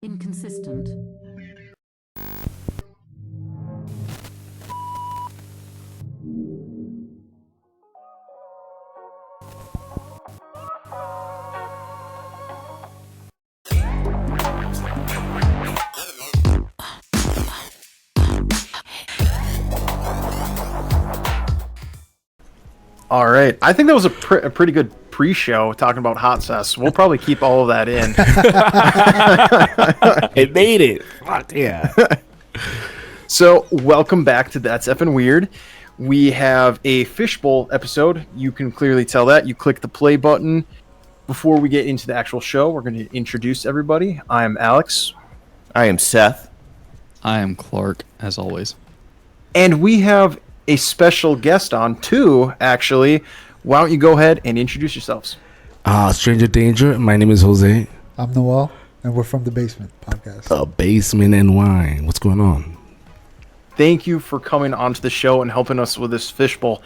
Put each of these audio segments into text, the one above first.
Inconsistent. All right. I think that was a pretty good pre-show talking about hot sauce. We'll probably keep all of that in. It made it. Fuck yeah. So welcome back to That's Effing Weird. We have a Fishbowl episode. You can clearly tell that. You click the play button. Before we get into the actual show, we're going to introduce everybody. I am Alex. I am Seth. I am Clark, as always. And we have a special guest on, too, actually. Why don't you go ahead and introduce yourselves? Stranger Danger. My name is Jose. I'm Noel, and we're from The Basement Podcast. TheBasementNY. What's going on? Thank you for coming onto the show and helping us with this fishbowl.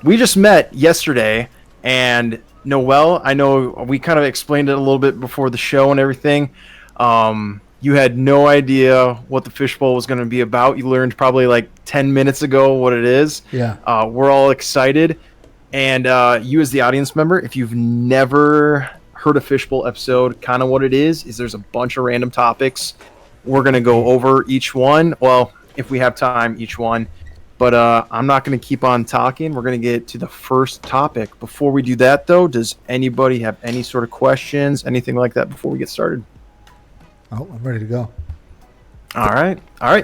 We just met yesterday, and Noel, I know we kind of explained it a little bit before the show and everything. You had no idea what the fishbowl was going to be about. You learned probably like 10 minutes ago what it is. Yeah. We're all excited. And you as the audience member, if you've never heard a fishbowl episode, kind of what it is there's a bunch of random topics. We're going to go over each one. Well, if we have time, each one. But I'm not going to keep on talking. We're going to get to the first topic. Before we do that, though, does anybody have any sort of questions, anything like that before we get started? Oh, I'm ready to go. All right.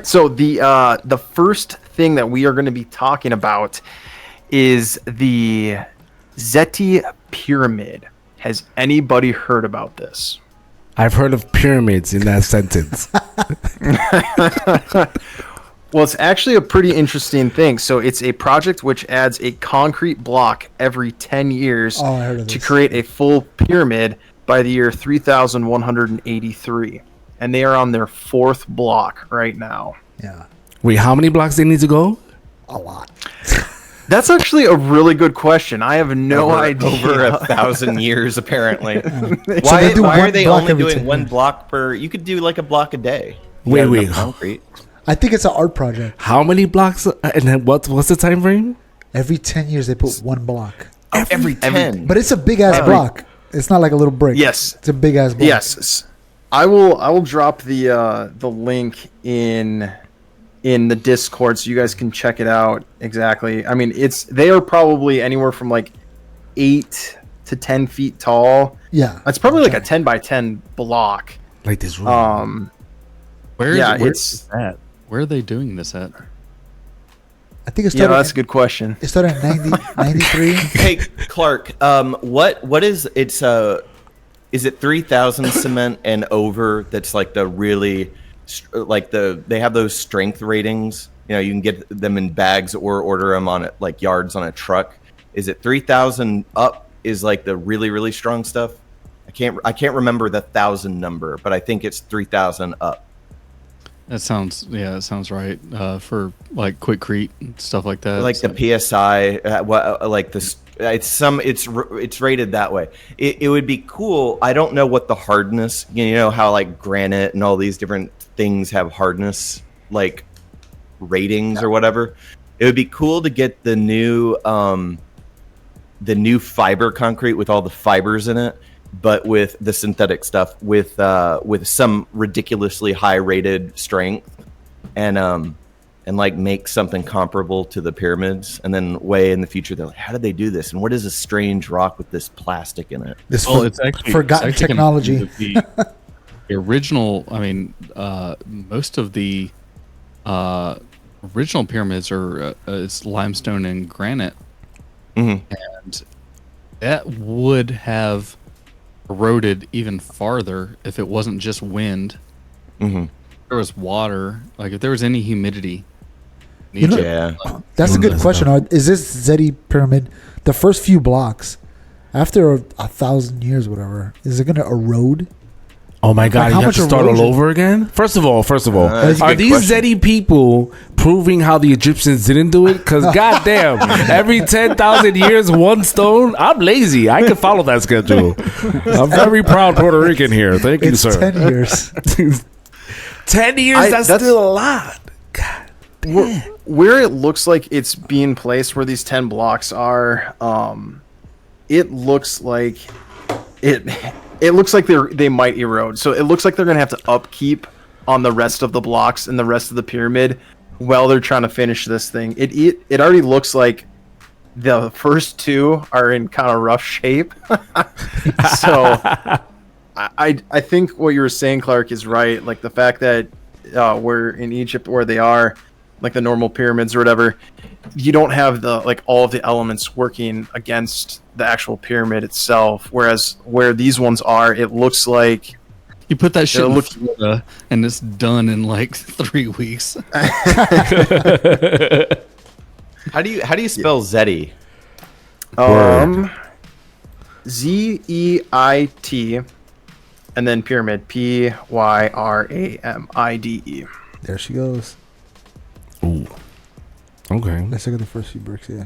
So the first thing that we are going to be talking about is the Zeti Pyramid. Has anybody heard about this? I've heard of pyramids in that sentence. Well, it's actually a pretty interesting thing. So it's a project which adds a concrete block every 10 years to create a full pyramid by the year 3183. And they are on their fourth block right now. Yeah. Wait, how many blocks they need to go? A lot. That's actually a really good question. I have no idea. Over 1,000 years, apparently. So Why are they only doing 10 one years. block per? You could do like a block a day. Wait. Concrete. I think it's an art project. How many blocks? And then what's the time frame? Every 10 years, they put one block. Every 10. But it's a big-ass block. It's not like a little brick. Yes. It's a big-ass block. Yes. I will drop the link in the Discord so you guys can check it out. Exactly. I mean, they are probably anywhere from like 8 to 10 feet tall. Yeah. It's probably like a 10 by 10 block. Like this room. Where it's that? Where are they doing this at? I think it started, that's a good question. it started in 93. Hey, Clark. What is it's is it 3,000 cement and over? That's like the really they have those strength ratings. You know, you can get them in bags or order them on like yards on a truck. Is it 3,000 up? Is like the really really strong stuff? I can't remember the 1,000 number, but I think it's 3,000 up. That sounds right. For like quickcrete and stuff like that. Like the PSI, it's rated that way. It would be cool. I don't know what the hardness. You know how like granite and all these different things have hardness like ratings or whatever. It would be cool to get the new fiber concrete with all the fibers in it, but with the synthetic stuff with some ridiculously high rated strength and like make something comparable to the pyramids. And then way in the future they're like, how did they do this? And what is a strange rock with this plastic in it? It's actually forgotten technology. The original, most of the original pyramids are it's limestone and granite. Mm-hmm. And that would have eroded even farther if it wasn't just wind. Mm-hmm. If there was water, like if there was any humidity. That's a good question. Is this Zeti Pyramid, the first few blocks, after 1,000 years, whatever, is it going to erode? Oh my God! How You have much to start all erosion? over again. First of all, that's a are good these question. Zeti people proving how the Egyptians didn't do it? Because goddamn, every 10,000 years, one stone. I'm lazy. I can follow that schedule. I'm very proud Puerto Rican here. Thank you, It's sir. 10 years. 10 years, that's still a lot. God damn. Where it looks like it's being placed, where these 10 blocks are, it looks like it looks like they might erode. So it looks like they're gonna have to upkeep on the rest of the blocks and the rest of the pyramid while they're trying to finish this thing. It already looks like the first two are in kind of rough shape. So I think what you were saying, Clark, is right. Like the fact that we're in Egypt where they are, like the normal pyramids or whatever, you don't have the all of the elements working against the actual pyramid itself. Whereas where these ones are, it looks like you put that shit in Florida and it's done in like 3 weeks. How do you spell Zeti? ZEIT, and then pyramid, PYRAMIDE. There she goes. Ooh. Okay. Let's look at the first few bricks. Yeah.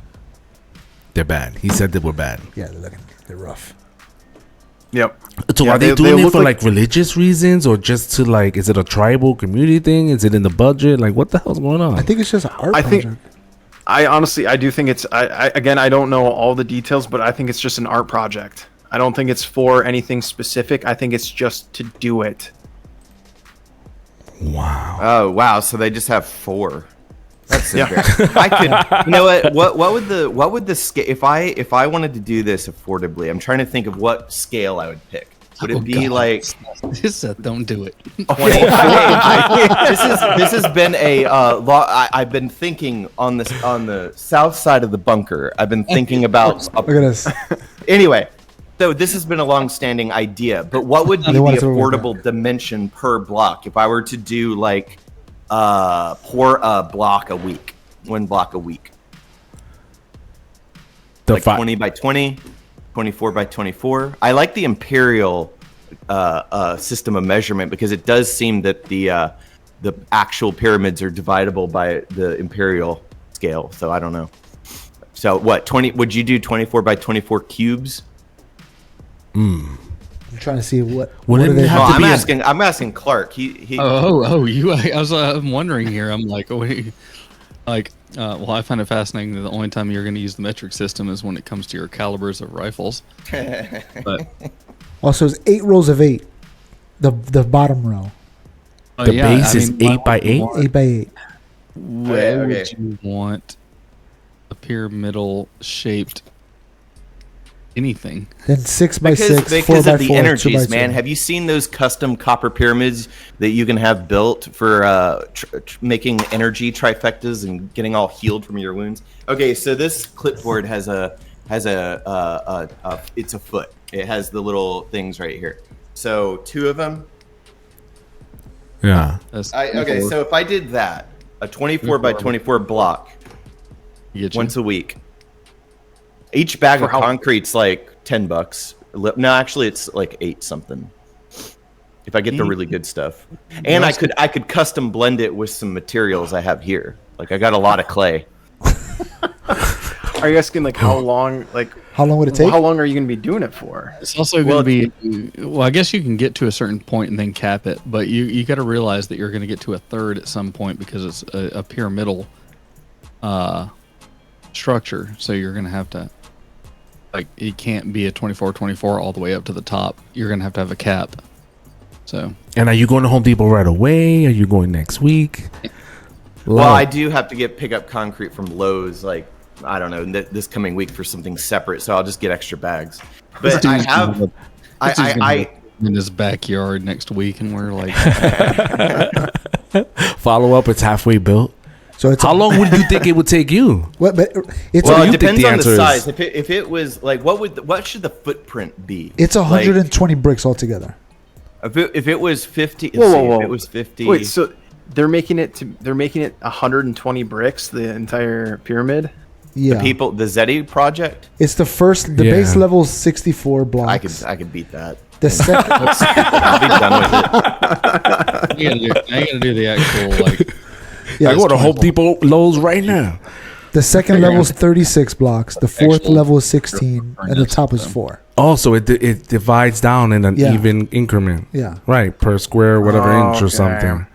They're bad. He said they were bad. Yeah, they're rough. Yep. So Yeah, are they doing it look for like religious reasons, or just to like, is it a tribal community thing? Is it in the budget? Like, what the hell's going on? I think it's just an art project. I honestly do think it's. I don't know all the details, but I think it's just an art project. I don't think it's for anything specific. I think it's just to do it. Wow. Oh wow! So they just have 4. That's I could. You know what? What would the scale? If I wanted to do this affordably, I'm trying to think of what scale I would pick. Would it be like? Don't do it. 20, this has been a I've been thinking on the south side of the bunker. I've been thinking about. Look at this. Anyway, so this has been a long-standing idea. But what would be the affordable dimension per block if I were to do like pour a block a week, 1 block a week? Like 20 by 20, 24 by 24. I like the imperial system of measurement because it does seem that the actual pyramids are dividable by the imperial scale. So I don't know. So what 20? Would you do 24 by 24 cubes? I'm trying to see what. I'm asking Clark. He. I was wondering here. I'm like, wait, well, I find it fascinating that the only time you're going to use the metric system is when it comes to your calibers of rifles. But also, it's 8 rows of 8. The bottom row. The base is 8 by 8. 8 by 8. Where would you want a pyramidal shaped anything? Then 6 by 6, 4 because by of the 4, energies, 2 by man. 2. Have you seen those custom copper pyramids that you can have built for making energy trifectas and getting all healed from your wounds? Okay, so this clipboard has it's a foot. It has the little things right here. So 2 of them. Yeah. Okay, so if I did that, a 24 by 24 block once a week. Each bag of concrete's like $10. No, actually, it's like 8 something. If I get the really good stuff, and I could custom blend it with some materials I have here. Like I got a lot of clay. Are you asking like how long? Like how long would it take? How long are you going to be doing it for? It's also going to be. Well, I guess you can get to a certain point and then cap it, but you got to realize that you're going to get to a third at some point because it's a pyramidal structure. So you're going to have to. Like, it can't be a 24-24 all the way up to the top. You're going to have a cap. So. And are you going to Home Depot right away? Are you going next week? Well, I do have to pick up concrete from Lowe's, like, I don't know, this coming week for something separate. So I'll just get extra bags. But I have... I in his backyard next week, and we're like... Follow up, it's halfway built. So it's how long would you think it would take you? Well, it depends on the size. If it was like, what should the footprint be? It's 120 bricks altogether. If it was 50, whoa. If it was 50. Wait, so they're making it 120 bricks, the entire pyramid? Yeah. The Zeti project. It's the base level is 64 blocks. I could beat that. The second. I'll be done with it. I gotta do the actual like. Yeah, I go to Home Depot, Lowe's right now. The second level is 36 blocks. The fourth level is 16, and the top is 4. Oh, so it divides down in an Yeah. even increment. Yeah. Right, per square, whatever inch or Okay. something.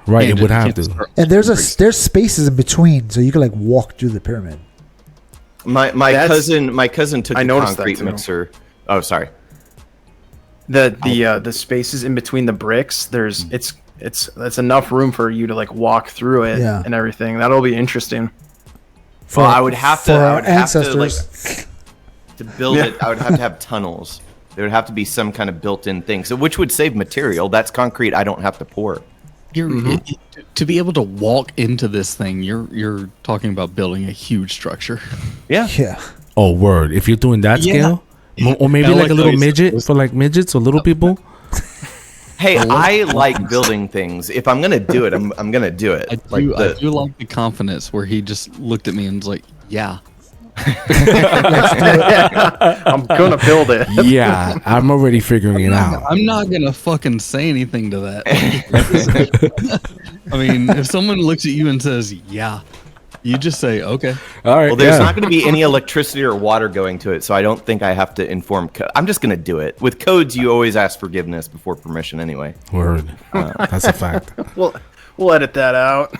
Right, it would have to. And there's spaces in between, so you can like walk through the pyramid. My cousin took I a noticed that concrete too. mixer. Oh, sorry. The spaces in between the bricks, it's enough room for you to like walk through it Yeah. and everything. That'll be interesting. For, Well, I would have to. for I our would have to ancestors. like to build Yeah. it. I would have to have tunnels. There would have to be some kind of built-in thing, so which would save material. That's concrete I don't have to pour. To be able to walk into this thing, you're talking about building a huge structure. Yeah. Yeah. Oh, word. If you're doing that Yeah. scale, or maybe I like like a little how you said midget those- for like midgets or little people. Hey, I like building things. If I'm gonna do it, I'm gonna do it. I do like the confidence where he just looked at me and was like, "Yeah." I'm gonna build it. Yeah, I'm already figuring it out. I'm not gonna fucking say anything to that. I mean, if someone looks at you and says, "Yeah," you just say, "Okay." All right. Well, there's yeah. not going to be any electricity or water going to it, so I don't think I have to inform. I'm just going to do it. With codes, you always ask forgiveness before permission, anyway. Word. That's a fact. We'll edit that out.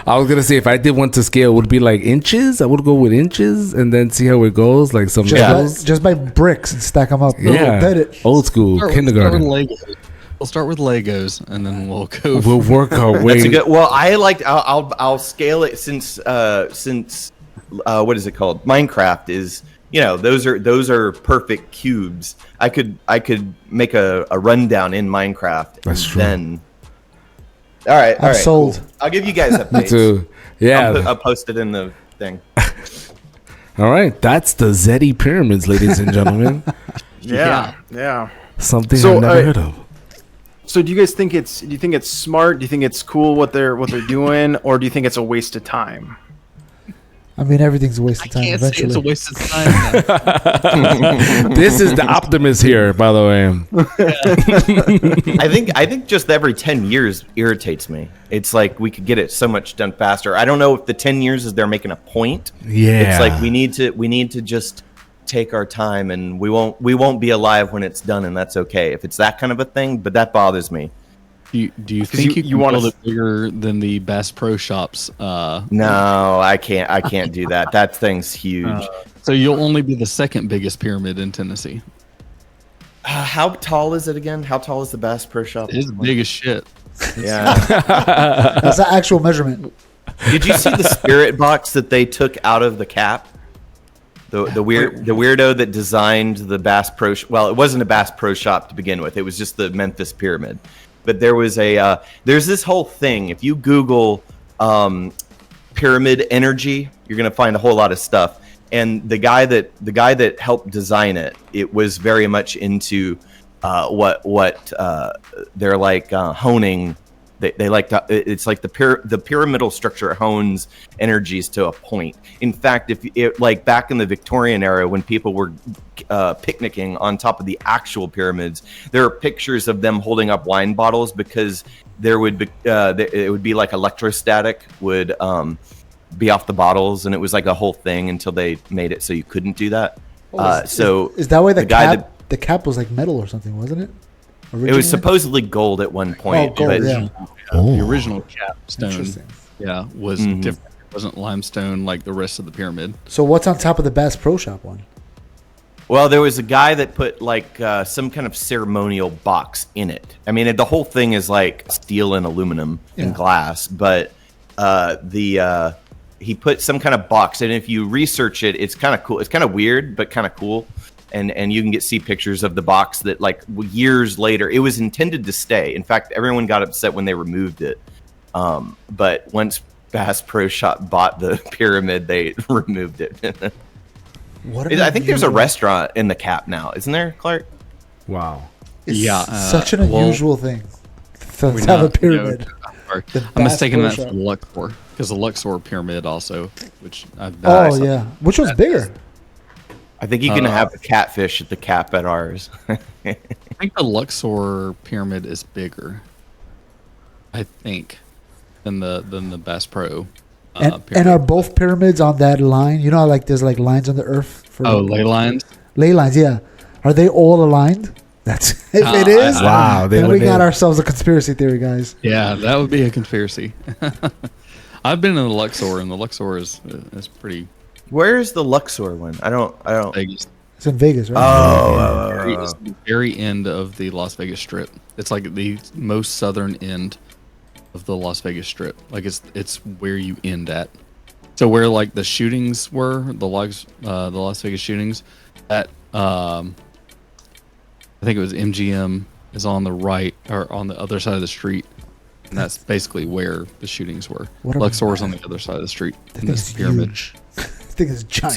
I was gonna say if I did one to scale, would it be like inches? I would go with inches and then see how it goes, like some levels. Just by bricks and stack them up. Yeah, Bet it. old school kindergarten. We'll start with Legos, and then we'll go. We'll work our way. That's a good. Well, I like. I'll scale it since what is it called? Minecraft is. Those are perfect cubes. I could make a rundown in Minecraft. That's true. Then, all right, I'm sold. cool. I'll give you guys Me updates. too. Yeah. I'll post it in the thing. All right. That's the Zeti pyramids, ladies and gentlemen. Yeah. Something So, I've never heard of. So do you guys think do you think it's smart? Do you think it's cool what they're doing, or do you think it's a waste of time? I mean, everything's a waste I of time can't say eventually. it's a waste of time. This is the optimist here, by the way. I think just every 10 years irritates me. It's like we could get it so much done faster. I don't know if the 10 years is they're making a point. Yeah. It's like we need to just take our time, and we won't be alive when it's done, and that's okay. If it's that kind of a thing, but that bothers me. Do you think you you can wanna build it bigger than the Bass Pro Shops? No, I can't do that. That thing's huge. So you'll only be the second biggest pyramid in Tennessee. How tall is it again? How tall is the Bass Pro Shop? It's big as shit. Yeah. That's the actual measurement. Did you see the spirit box that they took out of the cap? The weirdo that designed the Bass Pro. Well, it wasn't a Bass Pro Shop to begin with. It was just the Memphis Pyramid. But there was there's this whole thing. If you Google pyramid energy, you're gonna find a whole lot of stuff. And the guy that helped design it, it was very much into what they're like honing. They like to. It's like the pyramidal structure hones energies to a point. In fact, like back in the Victorian era, when people were picnicking on top of the actual pyramids, there are pictures of them holding up wine bottles because there would be it would be like electrostatic would be off the bottles, and it was like a whole thing until they made it so you couldn't do that. Is that why the guy cap? The cap was like metal or something, wasn't it? It was Originally? supposedly gold at one point. gold, but yeah. The original capstone, Interesting. was different. It wasn't limestone like the rest of the pyramid. So what's on top of the Bass Pro Shop one? Well, there was a guy that put like some kind of ceremonial box in it. I mean, the whole thing is like steel and aluminum and glass, but he put some kind of box, and if you research it, it's kind of cool. It's kind of weird, but kind of cool. And you can see pictures of the box that like years later, it was intended to stay. In fact, everyone got upset when they removed it. But once Bass Pro Shop bought the pyramid, they removed it. I think there's a restaurant in the cap now, isn't there, Clark? Wow. It's Yeah, such an unusual thing to have a pyramid. The I'm Bass mistaking Pro that for Shop. the Luxor, because the Luxor pyramid also, which Oh yeah, which was bigger? I think you can have a catfish at the cap at ours. I think the Luxor pyramid is bigger. I think than the Bass Pro. And are both pyramids on that line? You know, how, like there's like lines on the earth for ley lines. Ley lines, yeah. Are they all aligned? That's if it is. Wow, then we got ourselves a conspiracy theory, guys. Yeah, that would be a conspiracy. I've been in the Luxor, and the Luxor is pretty Where's the Luxor one? I don't. Vegas. It's in Vegas, right? It's the very end of the Las Vegas Strip. It's like the most southern end of the Las Vegas Strip. Like it's where you end at. So where like the shootings were, the Las Vegas shootings, that I think it was MGM is on the right or on the other side of the street, and that's basically where the shootings were. Luxor's on the other side of the street. That In thing this is pyramid. huge. This thing is giant.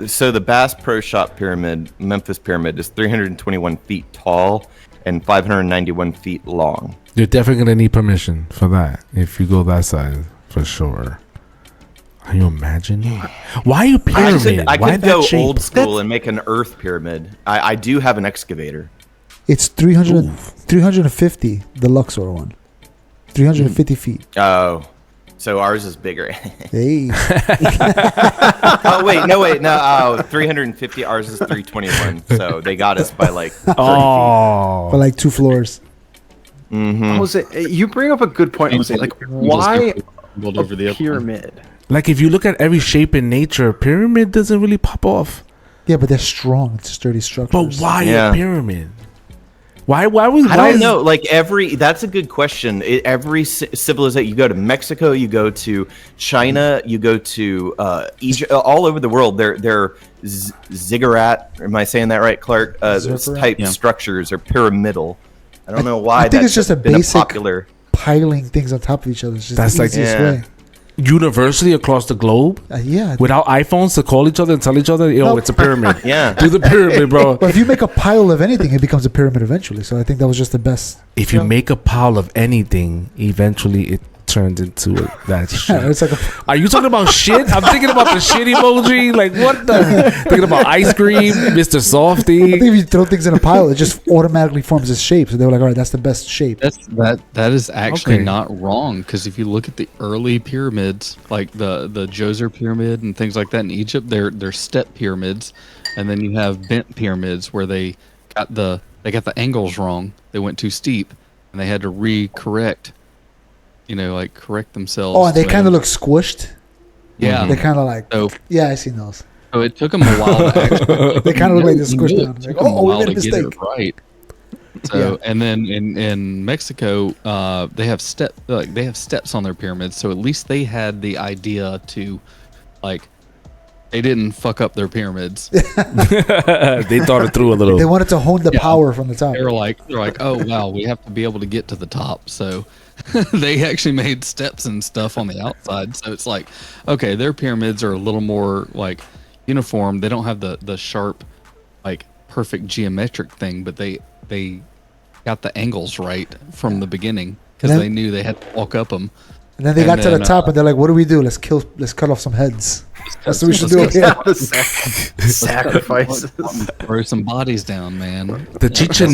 So the Bass Pro Shop Pyramid, Memphis Pyramid, is 321 feet tall and 591 feet long. You're definitely gonna need permission for that if you go that side for sure. Can you imagine? Why you pyramid? I Why could that go shape? old school and make an Earth pyramid. I do have an excavator. It's 350, the Luxor one. 350 feet. Oh, so ours is bigger. Hey. Oh wait, no. 350. Ours is 321. So they got us by like 30 feet. Oh, For like 2 floors. Jose, you bring up a good point, Jose. Like, why Over the a other one. pyramid? like if you look at every shape in nature, pyramid doesn't really pop off. Yeah, but they're strong. It's sturdy structures. But why Yeah. a pyramid? Why was? I don't know. Like that's a good question. Every civilization, you go to Mexico, you go to China, you go to Egypt, all over the world. They're ziggurat. Am I saying that right, Clark? Those Ziggurat? type structures are pyramidal. I don't know why. I think it's just a been basic popular. piling things on top of each other. It's just That's the like- easiest Yeah. way. Universally across the globe Yeah. without iPhones to call each other and tell each other, yo, No. it's a pyramid. Yeah. Do the pyramid, bro. But if you make a pile of anything, it becomes a pyramid eventually. So I think that was just the best. If you make a pile of anything, eventually it turns into that shit. It's like Are you talking about shit? I'm thinking about the shit emoji. Like, what the? Thinking about ice cream, Mr. I Softy. think if you throw things in a pile, it just automatically forms this shape. So they were like, all right, that's the best shape. That is actually Okay. not wrong, because if you look at the early pyramids, like the Djoser pyramid and things like that in Egypt, they're step pyramids, and then you have bent pyramids where they got the angles wrong. They went too steep, and they had to correct themselves. Oh, and they kind of look squished. yeah. They kind of like, So, yeah, I seen those. so it took them a while to actually. They kind of look like they're squished It down. took Like, them a oh, we while made a to get it mistake. right. So and then in Mexico, they have steps on their pyramids. So at least they had the idea to, like, they didn't fuck up their pyramids. They thought it through a They little. wanted to hone the Yeah. power from the top. they're like, oh wow, we have to be able to get to the top. So they actually made steps and stuff on the outside. So it's like, okay, their pyramids are a little more like uniform. They don't have the sharp, like perfect geometric thing, but they got the angles right from the beginning because Then- they knew they had to walk up them. And then they got to the top and they're like, what do we do? Let's cut off some heads. That's what we should do. Yeah. Sacrifices. Throw some bodies down, man. The Chichen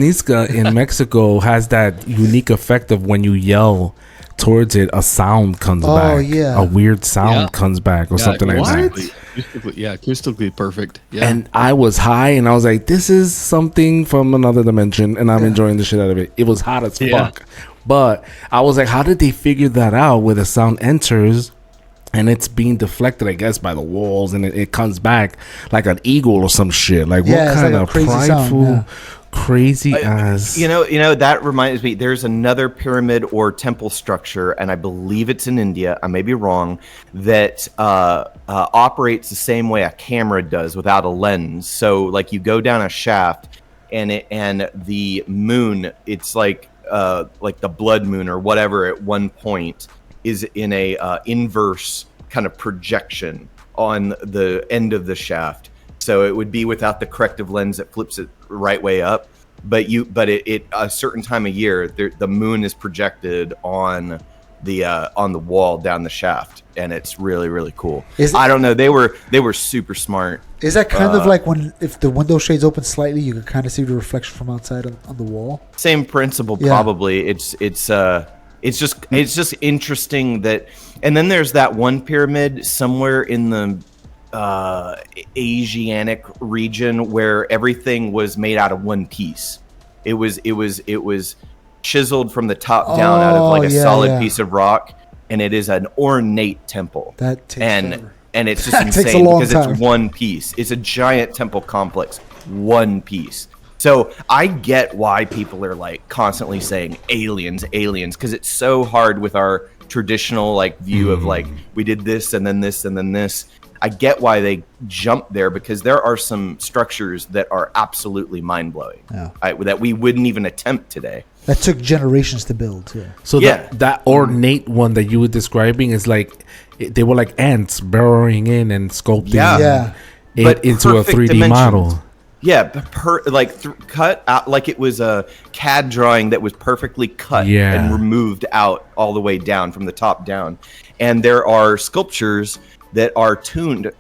Itza in Mexico has that unique effect of when you yell towards it, a sound comes Oh, back. yeah. A weird sound Yeah. comes back or something like that. Acoustically perfect. Yeah. And I was high and I was like, this is something from another dimension and I'm enjoying the shit out of it. It was hot as Yeah. fuck. But I was like, how did they figure that out where the sound enters and it's being deflected, I guess, by the walls and it comes back like an eagle or some shit? Like, Yeah, what it's kind like a of crazy sound, prideful, yeah. crazy ass. You know, that reminds me, there's another pyramid or temple structure, and I believe it's in India, I may be wrong, that operates the same way a camera does without a lens. So, like, you go down a shaft, and the moon, it's like the blood moon or whatever at one point is in a inverse kind of projection on the end of the shaft. So it would be without the corrective lens that flips it right way up. But it a certain time of year, the moon is projected on the wall down the shaft, and it's really, really cool. I don't know. They were super smart. Is that kind of like if the window shades open slightly, you can kind of see the reflection from outside on the wall? Same principle, Yeah. probably. It's just interesting that And then there's that one pyramid somewhere in the Asiatic region where everything was made out of one piece. It was chiseled from the top down out of like a solid piece of rock, and it is an ornate temple. That takes forever. And it's just That takes a insane long because time. it's one piece. It's a giant temple complex, one piece. So I get why people are like constantly saying aliens, because it's so hard with our traditional like view of like we did this and then this and then this. I get why they jump there because there are some structures that are absolutely mind blowing that we wouldn't even attempt today. That took generations to build too. So that ornate one that you were describing is like they were like ants burrowing in and sculpting it into a 3D dimensions. model. Yeah, cut out like it was a CAD drawing that was perfectly cut and removed out all the way down from the top down. And there are sculptures that are tuned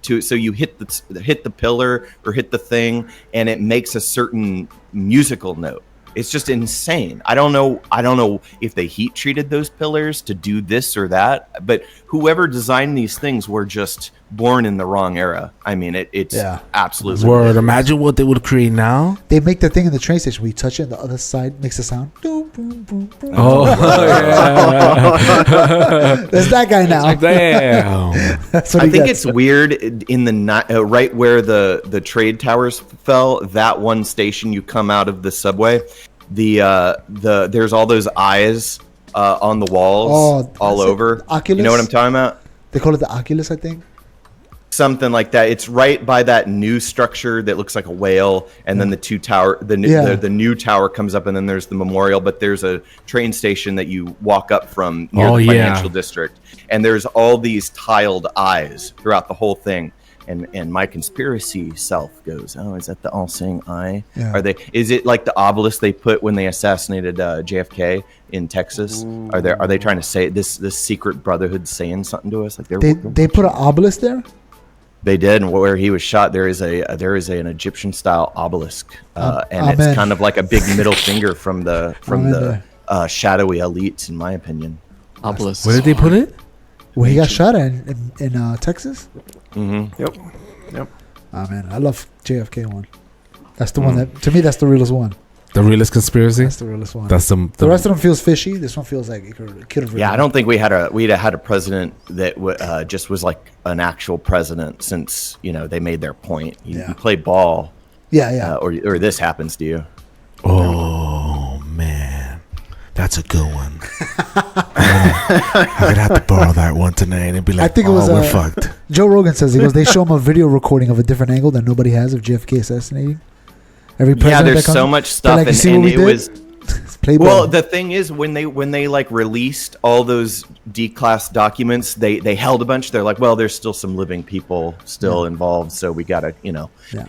to, so you hit the pillar or hit the thing, and it makes a certain musical note. It's just insane. I don't know if they heat treated those pillars to do this or that, but whoever designed these things were just born in the wrong era. I mean, it's absolutely Word. Imagine what they would create now. They make the thing in the train station where you touch it and the other side makes a sound. Boom, boom, boom, boom. Oh, There's that guy now. Damn. That's what I he think gets. it's weird in the right where the trade towers fell. That one station, you come out of the subway. There's all those eyes on the walls all over. Oculus? You know what I'm talking about? They call it the Oculus, I think. Something like that. It's right by that new structure that looks like a whale, and then the new tower comes up, and then there's the memorial. But there's a train station that you walk up from near the financial district, and there's all these tiled eyes throughout the whole thing. And my conspiracy self goes, oh, is that the all-seeing eye? Yeah. Is it like the obelisk they put when they assassinated JFK in Texas? Ooh. Are they trying to say this secret brotherhood saying something to us? Like they put an obelisk there? They did, and where he was shot, there is an Egyptian style obelisk, and it's kind of like a big middle finger from the shadowy elites, in my opinion. Obelisk. Where did they put it? Where he got shot in Texas? Mm-hmm. Yep. Oh man, I love JFK one. That's the one that, to me, that's the realest one. The realest conspiracy. That's the realest one. That's the rest of them feels fishy. This one feels like it could have. Yeah, I don't think we had a president that just was like an actual president since they made their point. You play ball. Yeah. Or this happens to you. Oh man, that's a good one. I'm gonna have to borrow that one tonight and be like, I think it was, we're fucked. Joe Rogan says they show him a video recording of a different angle that nobody has of JFK assassinating. Every president there's so much stuff, like, and it was. Play ball. Well, the thing is, when they like released all those D-class documents, they held a bunch. They're like, well, there's still some living people still involved, so we gotta,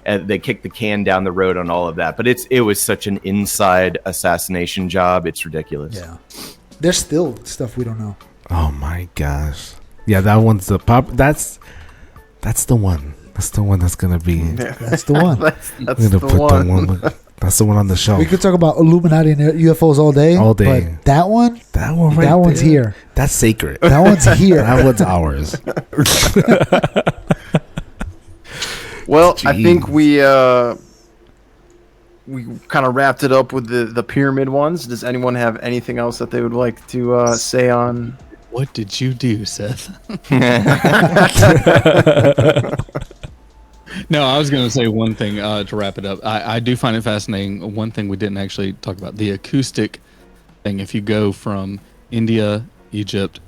and they kicked the can down the road on all of that. But it was such an inside assassination job. It's ridiculous. Yeah, there's still stuff we don't know. Oh my gosh. Yeah, that one's the pop. That's the one. That's the one that's gonna be. Yeah. That's the one. that's the one. That's the one on the shelf. We could talk about Illuminati and UFOs all day. All day. But that one right that one's there. here. That's sacred. That one's here. That one's ours. Well, jeez. I think we kind of wrapped it up with the pyramid ones. Does anyone have anything else that they would like to say on? What did you do, Seth? No, I was going to say one thing to wrap it up. I do find it fascinating. One thing we didn't actually talk about, the acoustic thing. If you go from India, Egypt,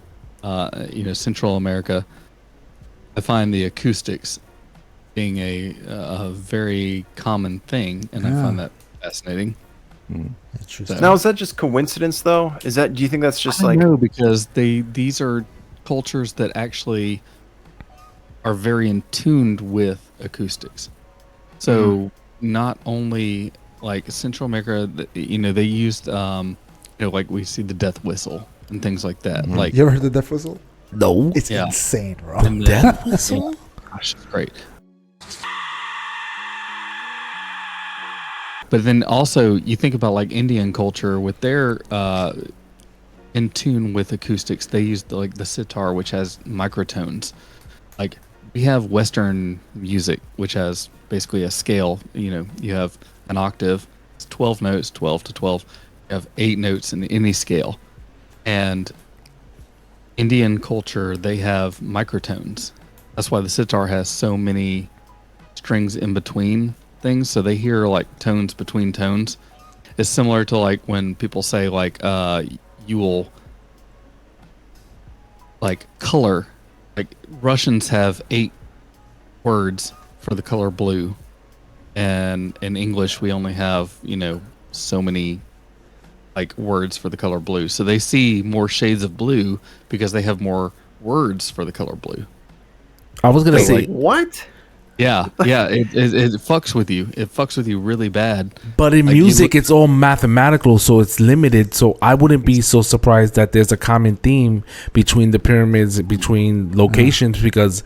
Central America, I find the acoustics being a very common thing, and I find that fascinating. Interesting. Now, is that just coincidence, though? Do you think that's just No, because these are cultures that actually are very in tuned with acoustics. So not only like Central America, they used like we see the death whistle and things like that. Mm-hmm. Like, you ever heard the death whistle? No. It's insane, bro. The death whistle? Gosh, it's great. But then also you think about like Indian culture with their in tune with acoustics. They use the sitar, which has microtones. Like we have Western music, which has basically a scale. You have an octave, it's 12 notes, 12 to 12. You have 8 notes in any scale, and Indian culture, they have microtones. That's why the sitar has so many strings in between things, so they hear like tones between tones. It's similar to like when people say like you will like color, like Russians have 8 words for the color blue, and in English we only have so many like words for the color blue, so they see more shades of blue because they have more words for the color blue. I was gonna say, Like, what? Yeah, it fucks with you. It fucks with you really bad. but in Like, music, it's all mathematical, so it's limited. So I wouldn't be so surprised that there's a common theme between the pyramids, between locations, because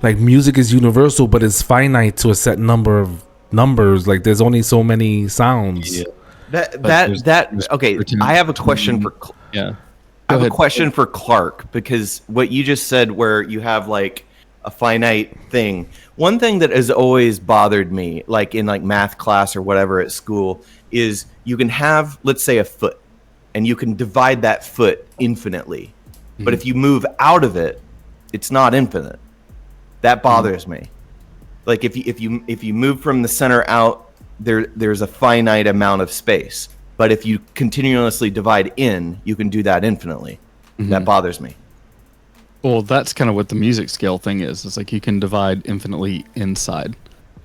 like music is universal, but it's finite to a set number of numbers. Like there's only so many sounds. Yeah. There's okay. I have a question for. Yeah. I have ahead. a question for Clark, because what you just said, where you have like a finite thing. One thing that has always bothered me, like in like math class or whatever at school, is you can have, let's say, a foot, and you can divide that foot infinitely. But if you move out of it, it's not infinite. That bothers me. Like if you move from the center out, there's a finite amount of space. But if you continuously divide in, you can do that infinitely. That bothers me. Well, that's kind of what the music scale thing is. It's like you can divide infinitely inside.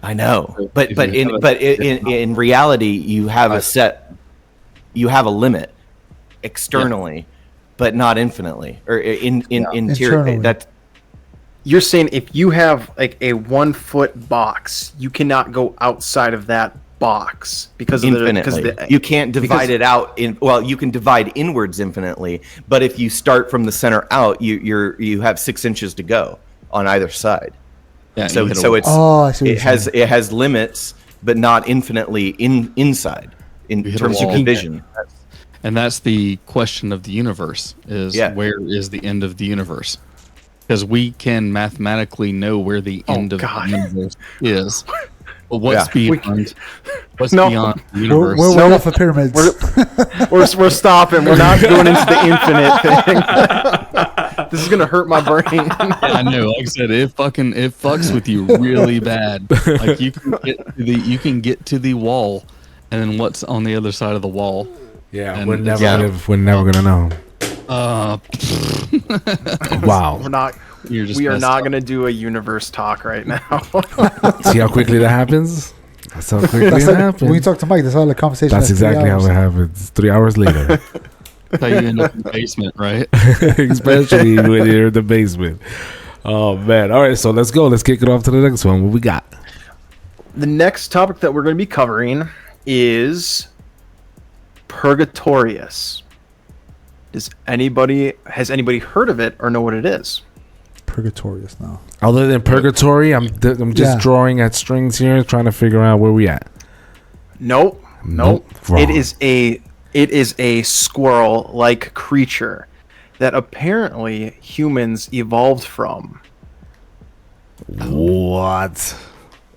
I know, but If you in reality, you have a limit externally, but not infinitely or interior. Internally. That You're saying if you have like a 1 foot box, you cannot go outside of that box because of infinitely. You can't divide it out in. Well, you can divide inwards infinitely, but if you start from the center out, you have 6 inches to go on either side. Yeah. So you hit a so wall. it's Oh, I see what it has limits, but not infinitely inside in You hit a terms of wall. division. And that's the question of the universe: is where is the end of the universe? Because we can mathematically know where the end of God. the universe is. But what's beyond? What's No. beyond the We're universe? way off of pyramids. We're stopping. We're not going into the infinite thing. This is gonna hurt my brain. Yeah, I know. Like I said, it fucks with you really bad. Like you can get to the wall, and then what's on the other side of the wall? Yeah, And we're it's- never gonna know. Wow. We are not gonna do a universe talk right now. See how quickly that happens? That's how quickly That's it like, happens. when you talk to Mike, that's how the conversation. That's has 3 exactly how hours. it happens. 3 hours later. That's how you end up in the basement, right? Especially when you're in the basement. Oh, man. All right, so let's go. Let's kick it off to the next one. What we got? The next topic that we're going to be covering is Purgatorius. Has anybody heard of it or know what it is? Purgatorius now. Other than purgatory, I'm just Yeah. drawing at strings here, trying to figure out where we at. Nope. Wrong. It is a squirrel-like creature that apparently humans evolved from. What?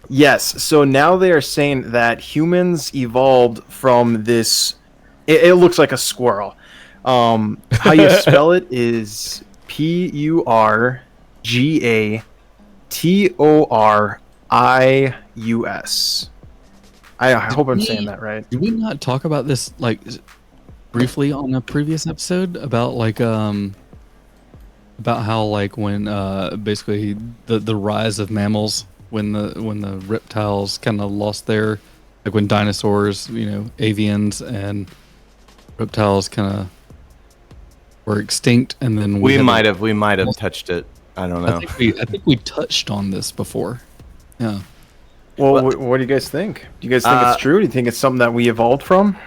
Yes, so now they are saying that humans evolved from this. It looks like a squirrel. How you spell it is Purgatorius. I hope I'm saying that right. Did we not talk about this like briefly on a previous episode about like about how like when basically the rise of mammals when the reptiles kind of lost their, like when dinosaurs, avians and reptiles kind of were extinct, and then We had might have touched it. I don't know. I think we touched on this before. Yeah. Well, what do you guys think? Do you guys think it's true? Do you think it's something that we evolved from?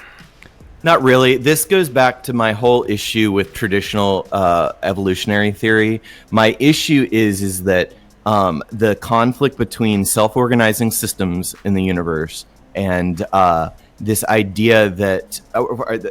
Not really. This goes back to my whole issue with traditional evolutionary theory. My issue is that the conflict between self-organizing systems in the universe and this idea that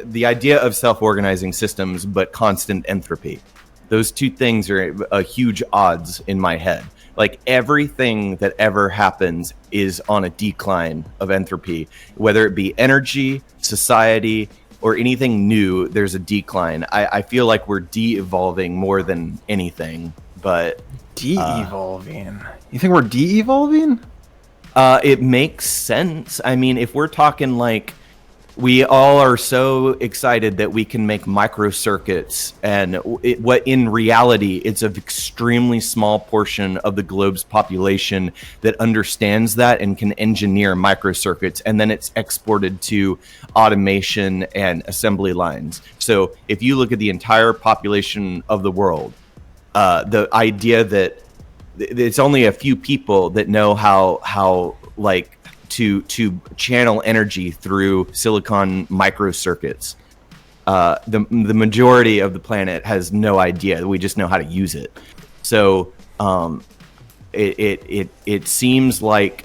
the idea of self-organizing systems, but constant entropy. Those two things are a huge odds in my head. Like everything that ever happens is on a decline of entropy, whether it be energy, society, or anything new, there's a decline. I feel like we're de-evolving more than anything, but... De-evolving? You think we're de-evolving? It makes sense. I mean, if we're talking like we all are so excited that we can make microcircuits, and what in reality, it's an extremely small portion of the globe's population that understands that and can engineer microcircuits, and then it's exported to automation and assembly lines. So if you look at the entire population of the world, the idea that it's only a few people that know how like to channel energy through silicon microcircuits. The majority of the planet has no idea. We just know how to use it. So it seems like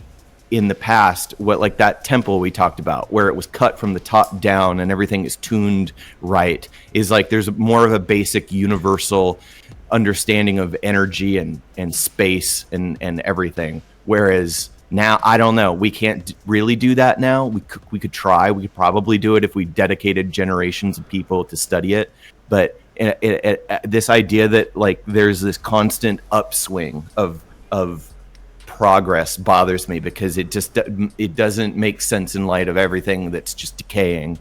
in the past, what like that temple we talked about, where it was cut from the top down and everything is tuned right, is like there's more of a basic universal understanding of energy and space and everything. Whereas now, I don't know. We can't really do that now. We could try. We could probably do it if we dedicated generations of people to study it. But this idea that like there's this constant upswing of progress bothers me, because it doesn't make sense in light of everything that's just decaying.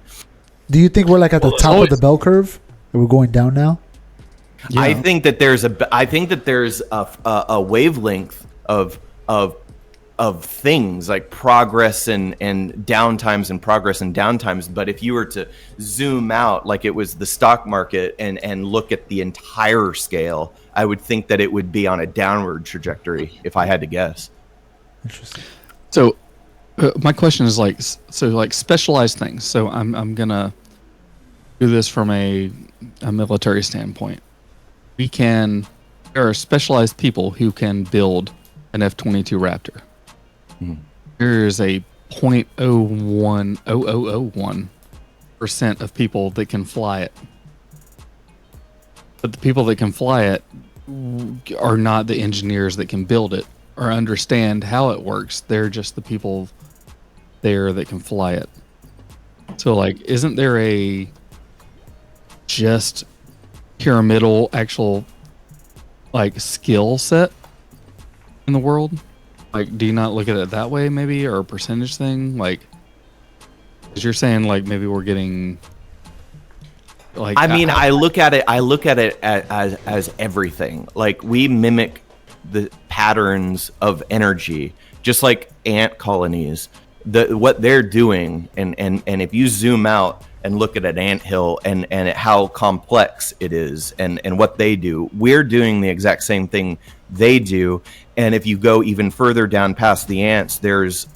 Do you think we're like at the top of the bell curve? And we're going down now? Yeah. I think that there's a wavelength of things like progress and downtimes and progress and downtimes. But if you were to zoom out like it was the stock market and look at the entire scale, I would think that it would be on a downward trajectory if I had to guess. Interesting. So my question is like specialized things. So I'm gonna do this from a military standpoint. There are specialized people who can build an F-22 Raptor. There is a 0.010001% of people that can fly it. But the people that can fly it are not the engineers that can build it or understand how it works. They're just the people there that can fly it. So, like, isn't there a just pyramidal actual, like, skill set in the world? Like, do you not look at it that way, maybe, or a percentage thing? Like, because you're saying, like, maybe we're getting, like, I mean, I look at it as everything. Like, we mimic the patterns of energy, just like ant colonies. What they're doing, and if you zoom out and look at an anthill and how complex it is and what they do, we're doing the exact same thing they do. And if you go even further down past the ants, there's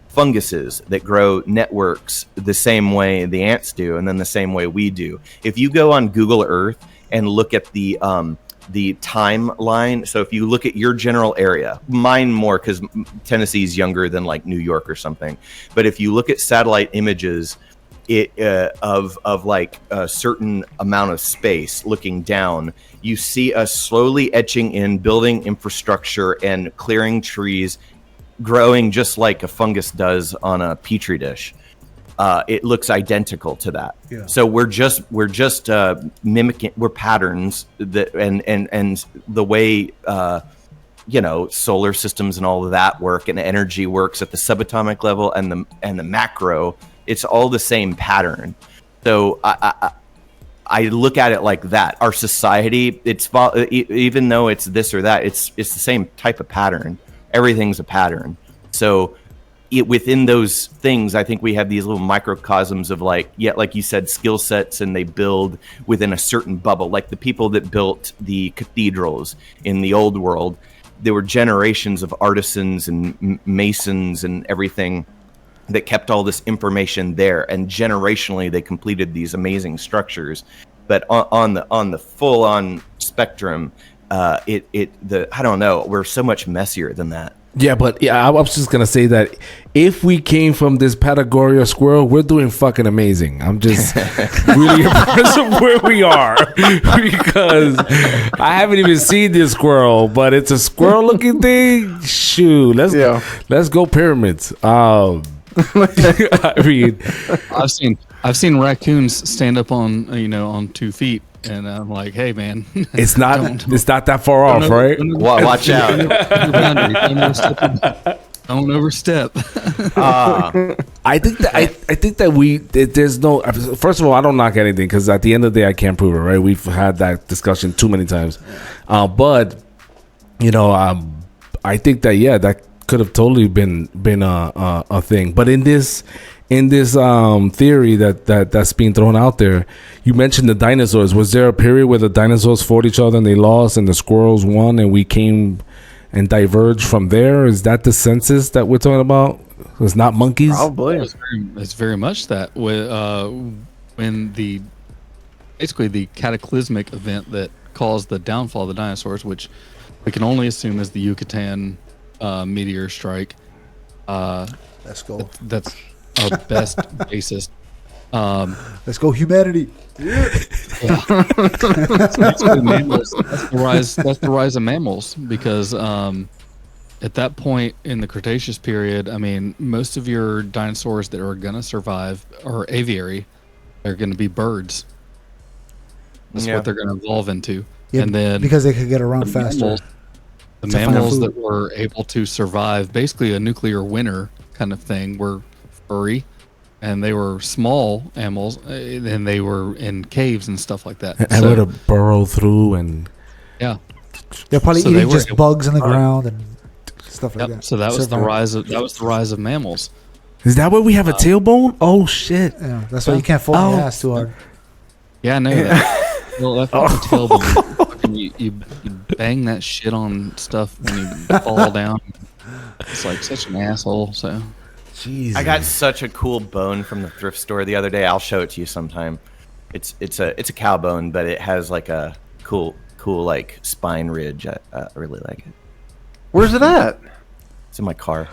funguses that grow networks the same way the ants do, and then the same way we do. If you go on Google Earth and look at the timeline, so if you look at your general area, mine more because Tennessee's younger than like New York or something, but if you look at satellite images of like a certain amount of space looking down, you see us slowly etching in, building infrastructure and clearing trees, growing just like a fungus does on a petri dish. It looks identical to that. Yeah. So we're just mimicking. We're patterns that and the way solar systems and all of that work, and energy works at the subatomic level and the macro. It's all the same pattern. So I look at it like that. Our society, even though it's this or that, it's the same type of pattern. Everything's a pattern. So within those things, I think we have these little microcosms of like you said, skill sets, and they build within a certain bubble. Like the people that built the cathedrals in the old world, there were generations of artisans and masons and everything that kept all this information there, and generationally they completed these amazing structures. But on the full on spectrum, I don't know, we're so much messier than that. Yeah, but I was just gonna say that if we came from this Patagonia squirrel, we're doing fucking amazing. I'm just really impressed with where we are because I haven't even seen this squirrel, but it's a squirrel-looking thing. Shoot, let's go pyramids. I mean, I've seen raccoons stand up on on 2 feet, and I'm like, hey man, it's not that far off, right? Watch out. Don't overstep. I think that there's no. First of all, I don't knock anything because at the end of the day, I can't prove it. Right? We've had that discussion too many times. But I think that that could have totally been a thing. But in this theory that's being thrown out there, you mentioned the dinosaurs. Was there a period where the dinosaurs fought each other and they lost, and the squirrels won, and we came and diverged from there? Is that the census that we're talking about? It's not monkeys? Probably. It's very much that. When the cataclysmic event that caused the downfall of the dinosaurs, which we can only assume is the Yucatan meteor strike. Let's go. That's our best basis. Let's go, humanity. That's the rise of mammals, because at that point in the Cretaceous period, I mean, most of your dinosaurs that are going to survive are aviary. They're going to be birds. That's what they're going to evolve into. Yeah, and then because they could get around faster. The mammals that were able to survive, basically a nuclear winter kind of thing, were furry, and they were small animals, and they were in caves and stuff like that. And would have burrowed through, and they're probably eating just bugs in the ground and stuff like that. So that was the rise of mammals. Is that why we have a tailbone? Oh shit! Yeah, that's why you can't fold your ass too hard. Yeah, I know that. Well, that's the tailbone. You bang that shit on stuff when you fall down. It's like such an asshole. So, jeez. I got such a cool bone from the thrift store the other day. I'll show it to you sometime. It's a cow bone, but it has like a cool like spine ridge. I really like it. Where's it at? It's in my car.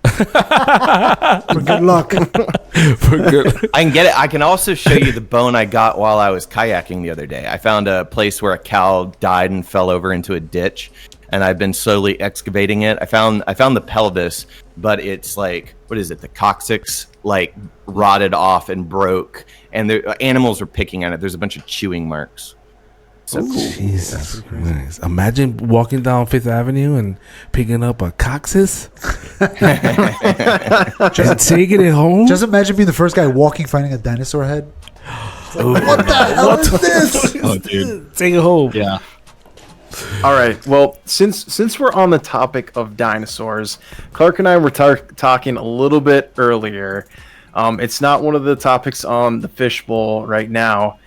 For good luck. I can get it. I can also show you the bone I got while I was kayaking the other day. I found a place where a cow died and fell over into a ditch, and I've been slowly excavating it. I found the pelvis, but it's like, what is it? The coccyx like rotted off and broke, and the animals were picking at it. There's a bunch of chewing marks. So cool. Jesus Christ. Imagine walking down Fifth Avenue and picking up a coccyx and taking it home. Just imagine being the first guy walking, finding a dinosaur head. Like, what the hell is this? Oh, dude. Take it home. Yeah. All right. Well, since we're on the topic of dinosaurs, Clark and I were talking a little bit earlier. It's not one of the topics on the Fishbowl right now.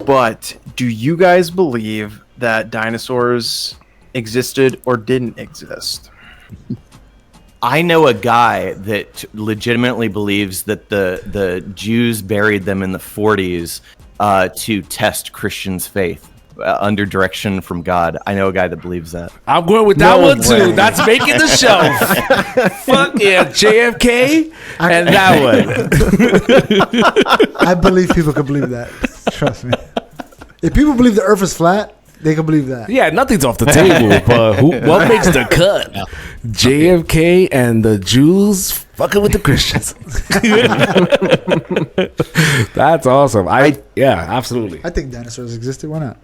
But do you guys believe that dinosaurs existed or didn't exist? I know a guy that legitimately believes that the Jews buried them in the 40s to test Christians' faith under direction from God. I know a guy that believes that. I'm going with that one too. That's making the shelf. Fuck yeah, JFK and that one. I believe people can believe that. Trust me. If people believe the Earth is flat, they can believe that. Yeah, nothing's off the table, but what makes the cut? JFK and the Jews fucking with the Christians. That's awesome. Yeah, absolutely. I think dinosaurs existed. Why not?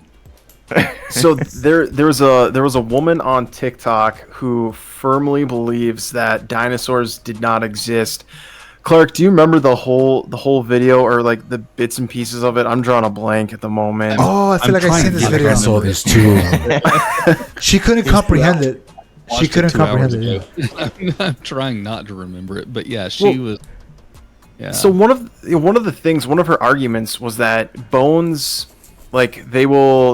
So there was a woman on TikTok who firmly believes that dinosaurs did not exist. Clark, do you remember the whole video or like the bits and pieces of it? I'm drawing a blank at the moment. Oh, I feel like I've seen this video. I saw this too. She couldn't comprehend it. She couldn't comprehend it. Yeah. I'm trying not to remember it, but yeah, she was. Yeah. So one of her arguments was that bones, like they will,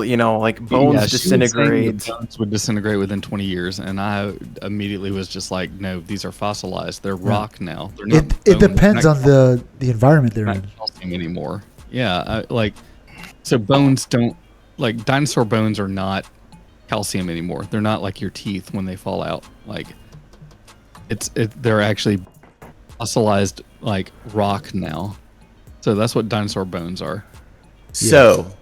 bones disintegrate. Bones would disintegrate within 20 years, and I immediately was just like, no, these are fossilized. They're rock now. They're not. It depends on the environment they're in. Calcium anymore. Yeah, so bones don't, like, dinosaur bones are not calcium anymore. They're not like your teeth when they fall out. Like they're actually fossilized like rock now. So that's what dinosaur bones are. So,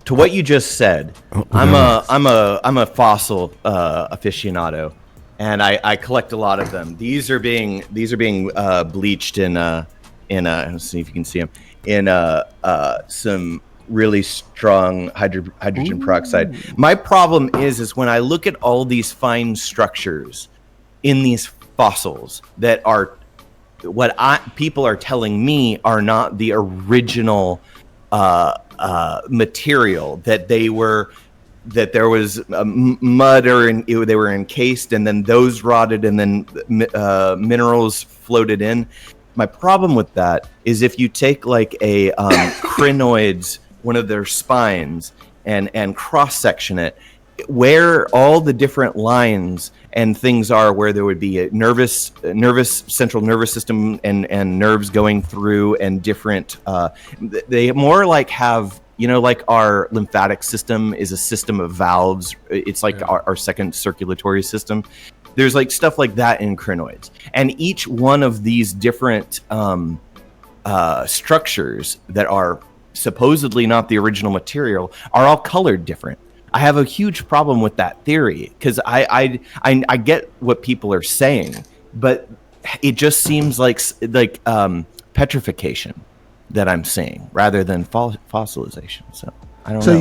to what you just said, I'm a fossil aficionado, and I collect a lot of them. These are being bleached in let's see if you can see them in some really strong hydrogen peroxide. My problem is when I look at all these fine structures in these fossils that are what people are telling me are not the original material, that there was mud they were encased, and then those rotted, and then minerals floated in. My problem with that is if you take like a crinoid's, one of their spines, and cross section it, where all the different lines and things are, where there would be a central nervous system and nerves going through, and different they more like have, like our lymphatic system is a system of valves. It's like our second circulatory system. There's like stuff like that in crinoids, and each one of these different structures that are supposedly not the original material are all colored different. I have a huge problem with that theory, because I get what people are saying, but it just seems like petrification that I'm seeing rather than fossilization. So I don't know. So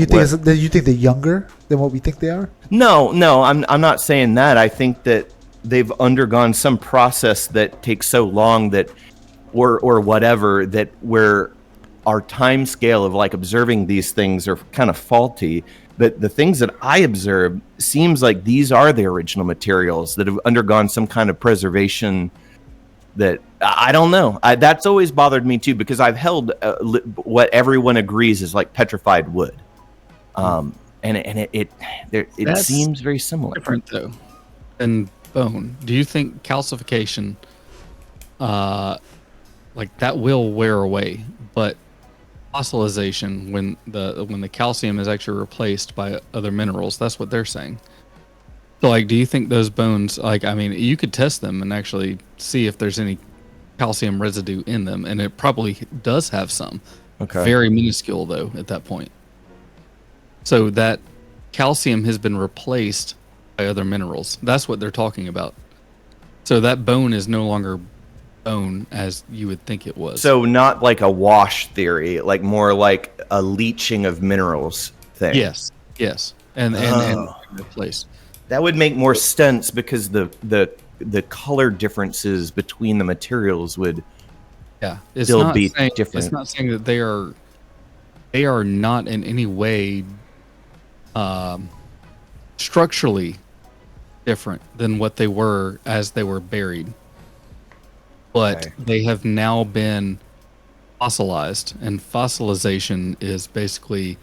you think they're younger than what we think they are? No, I'm not saying that. I think that they've undergone some process that takes so long that, or whatever, that where our time scale of like observing these things are kind of faulty. But the things that I observe seems like these are the original materials that have undergone some kind of preservation. That I don't know. That's always bothered me too, because I've held what everyone agrees is like petrified wood, and it seems very similar. Different though than bone. Do you think calcification, like that, will wear away? But fossilization, when the calcium is actually replaced by other minerals, that's what they're saying. So, like, do you think those bones, like, I mean, you could test them and actually see if there's any calcium residue in them, and it probably does have some. Okay. Very minuscule, though, at that point. So that calcium has been replaced by other minerals. That's what they're talking about. So that bone is no longer bone as you would think it was. So not like a wash theory, like more like a leaching of minerals thing. Yes. And replace. That would make more sense, because the color differences between the materials would still be different. It's not saying that they are not in any way structurally different than what they were as they were buried. But they have now been fossilized, and fossilization is basically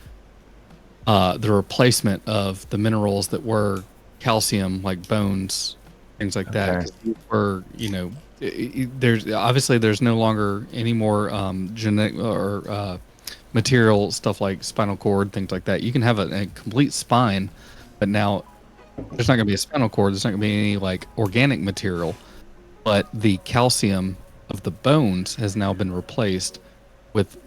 the replacement of the minerals that were calcium, like bones, things like that. Or there's no longer any more genetic or material stuff like spinal cord, things like that. You can have a complete spine, but now there's not going to be a spinal cord. There's not going to be any like organic material. But the calcium of the bones has now been replaced with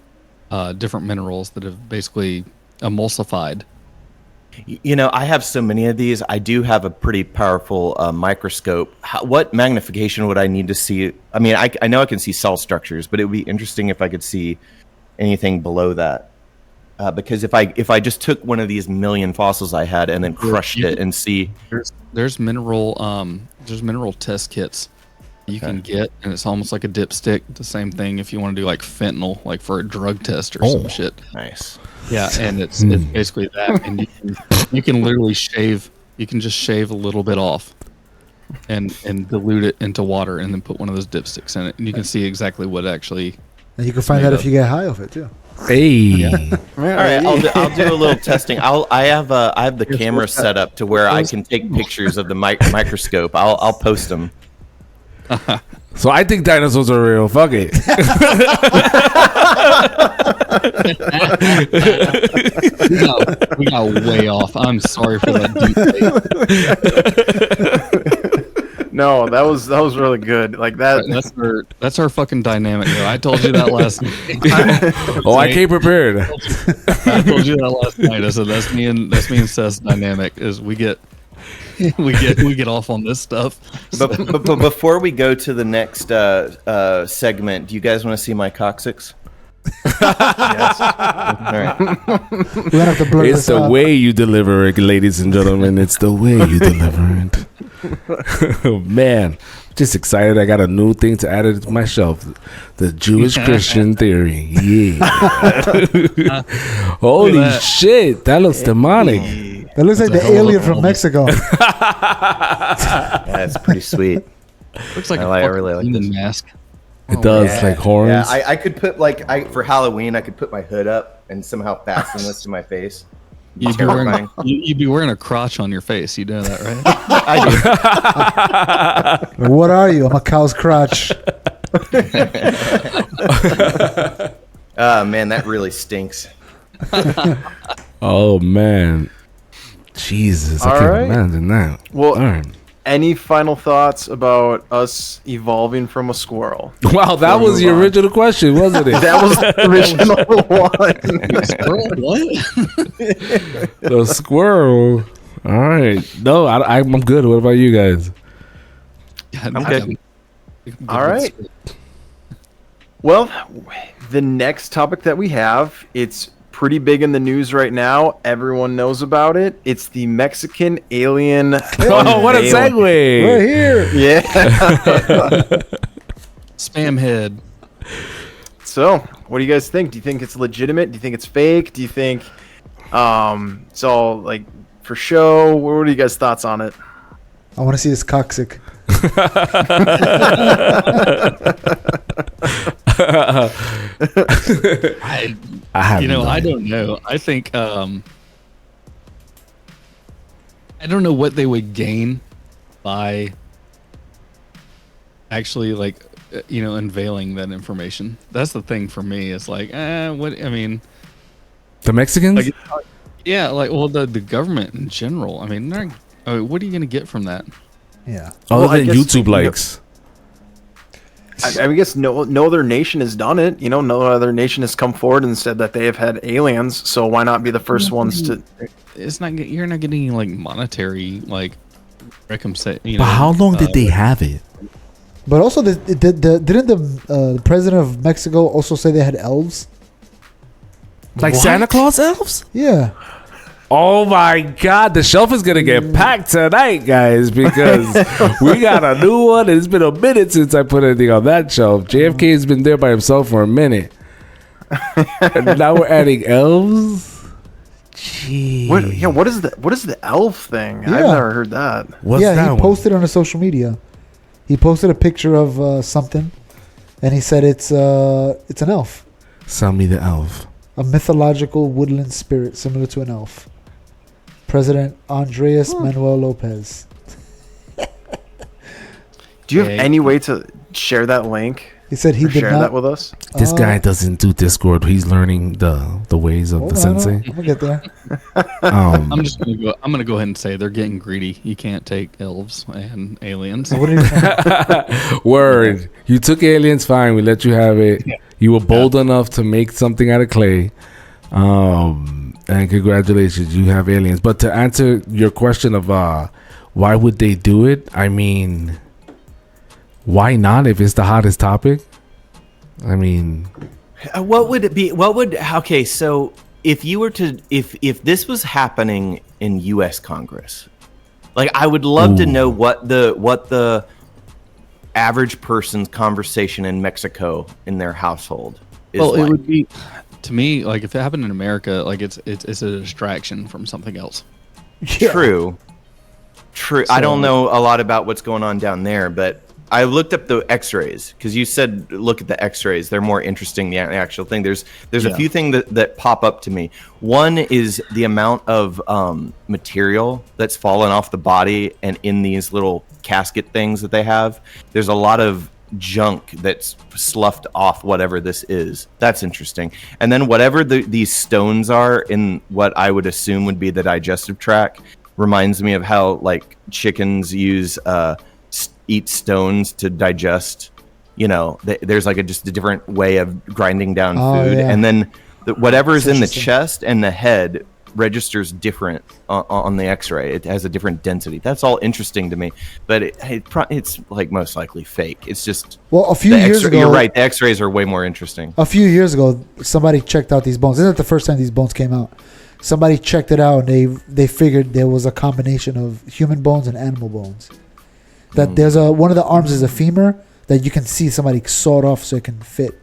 different minerals that have basically emulsified. I have so many of these. I do have a pretty powerful microscope. What magnification would I need to see? I mean, I know I can see cell structures, but it would be interesting if I could see anything below that. Because if I just took one of these million fossils I had and then crushed it and see, there's mineral test kits you can get, and it's almost like a dipstick. The same thing if you want to do like fentanyl, like for a drug test or some shit. Nice. Yeah, and it's basically that, and you can literally shave. You can just shave a little bit off, and dilute it into water, and then put one of those dipsticks in it, and you can see exactly what actually. And you can find out if you get high off it too. Hey. All right, I'll do a little testing. I have the camera set up to where I can take pictures of the microscope. I'll post them. So I think dinosaurs are real. Fuck it. No, We got way off. I'm sorry for that deep. No, that was really good. Like that. That's our fucking dynamic. Though. I told you that last night. I came prepared. I told you that last night. I said that's me and Seth's dynamic is we get off on this stuff. But before we go to the next segment, do you guys want to see my coccyx? Yes. All right. We're gonna have to blur It's this the out. way you deliver it, ladies and gentlemen. It's the way you deliver it. Oh, man, just excited. I got a new thing to add to my shelf. The Jewish Christian theory. Yeah. Holy that. shit. That looks demonic. That looks like That's the a hell of a alien from film. Mexico. That's pretty sweet. Looks like I really like demon this. mask. It does, like horns. Yeah, I could put for Halloween, I could put my hood up and somehow fasten this to my face. You'd be wearing a crotch on your face. You know that, right? I do. What are you? I'm a cow's crotch. Man, that really stinks. Oh, man. Jesus, I All can't right. imagine that. Well, All right. any final thoughts about us evolving from a squirrel? Wow, that was the move on. original question, wasn't it? That was the original one. What? The squirrel. All right. No, I'm good. What about you guys? I'm good. All right. Well, the next topic that we have, it's pretty big in the news right now. Everyone knows about it. It's the Mexican alien. Oh, what a unveiling. segue. We're here. Yeah. Spam head. So, what do you guys think? Do you think it's legitimate? Do you think it's fake? Do you think it's all like for show? What are you guys' thoughts on it? I want to see this coccyx. I have no I idea. don't know. I think I don't know what they would gain by actually unveiling that information. That's the thing for me. It's like, what I mean, The Mexicans? like, yeah, the government in general. I mean, what are you gonna get from that? Yeah. Other Well, I than guess YouTube speaking of- likes. I guess no other nation has done it. You know, no other nation has come forward and said that they have had aliens. So why not be the first ones to? It's not. You're not getting like monetary recompense. But how long did they have it? But also, didn't the president of Mexico also say they had elves? Like What? Santa Claus elves? Yeah. Oh my God, the shelf is gonna get packed tonight, guys, because we got a new one. It's been a minute since I put anything on that shelf. JFK has been there by himself for a minute, and now we're adding elves. Jeez. What is the elf thing? I've Yeah. never heard that. What's yeah, that he one? posted on his social media. He posted a picture of something, and he said it's an elf, Sell me the elf. a mythological woodland spirit similar to an elf. President Andres Manuel Lopez. Do you have Yeah. any way to share that link? He said he Or did share not. that with us. This guy doesn't do Discord. He's learning the ways of Hold the on, sensei. I'm gonna get there. I'm gonna go ahead and say they're getting greedy. You can't take elves and aliens. So what did he Word. You took aliens, fine. We let you have it. You were bold enough to make something out of clay. And congratulations, you have aliens. But to answer your question of why would they do it? I mean, why not if it's the hottest topic? I mean, What would it be? Okay, so if you were to if this was happening in U.S. Congress, like I would love to know what the average person's conversation in Mexico in their household is Well, like. it would be to me like if it happened in America, like it's a distraction from something else. True. I don't know a lot about what's going on down there, but I looked up the X-rays because you said look at the X-rays. They're more interesting than the actual thing. There's a few things that pop up to me. One is the amount of material that's fallen off the body and in these little casket things that they have. There's a lot of junk that's sloughed off whatever this is. That's interesting. And then whatever these stones are in what I would assume would be the digestive tract reminds me of how like chickens use eat stones to digest. You know, there's like just a different way of grinding down food, and then whatever's in the chest and the head registers different on the X-ray. It has a different density. That's all interesting to me, but it's like most likely fake. It's just a few years ago. You're right. The X-rays are way more interesting. A few years ago, somebody checked out these bones. This isn't the first time these bones came out. Somebody checked it out, and they figured there was a combination of human bones and animal bones. That there's one of the arms is a femur that you can see somebody sawed off so it can fit.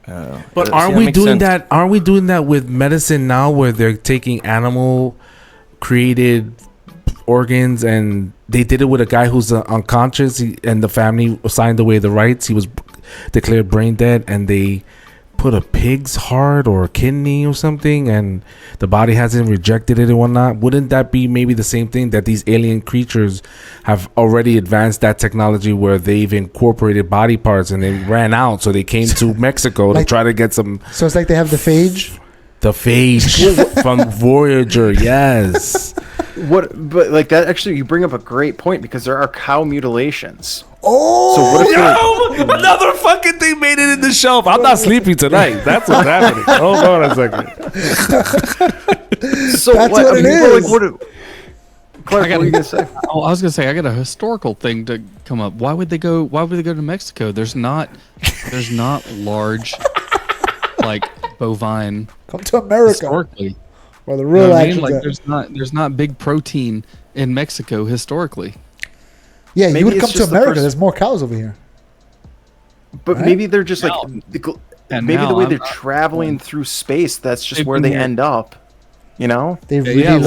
But aren't we doing that? Aren't we doing that with medicine now, where they're taking animal created organs, and they did it with a guy who's unconscious, and the family signed away the rights. He was declared brain dead, and they put a pig's heart or a kidney or something, and the body hasn't rejected it and whatnot. Wouldn't that be maybe the same thing, that these alien creatures have already advanced that technology where they've incorporated body parts and they ran out, so they came to Mexico to try to get some. So it's like they have the phage. The phage from Voyager, yes. But like that, actually, you bring up a great point, because there are cow mutilations. Oh, so what if another fucking thing made it in the shelf. I'm not sleeping tonight. That's what's happening. Hold on a second. So that's what it is. Clark, what are you gonna say? I was gonna say I got a historical thing to come up. Why would they go to Mexico? There's not large like bovine. Come to America. Historically. Where the real action. Like there's not big protein in Mexico historically. Yeah, maybe you would come to America. There's more cows over here. But right? maybe they're just maybe the way they're traveling through space, that's just where they end up. You know, they really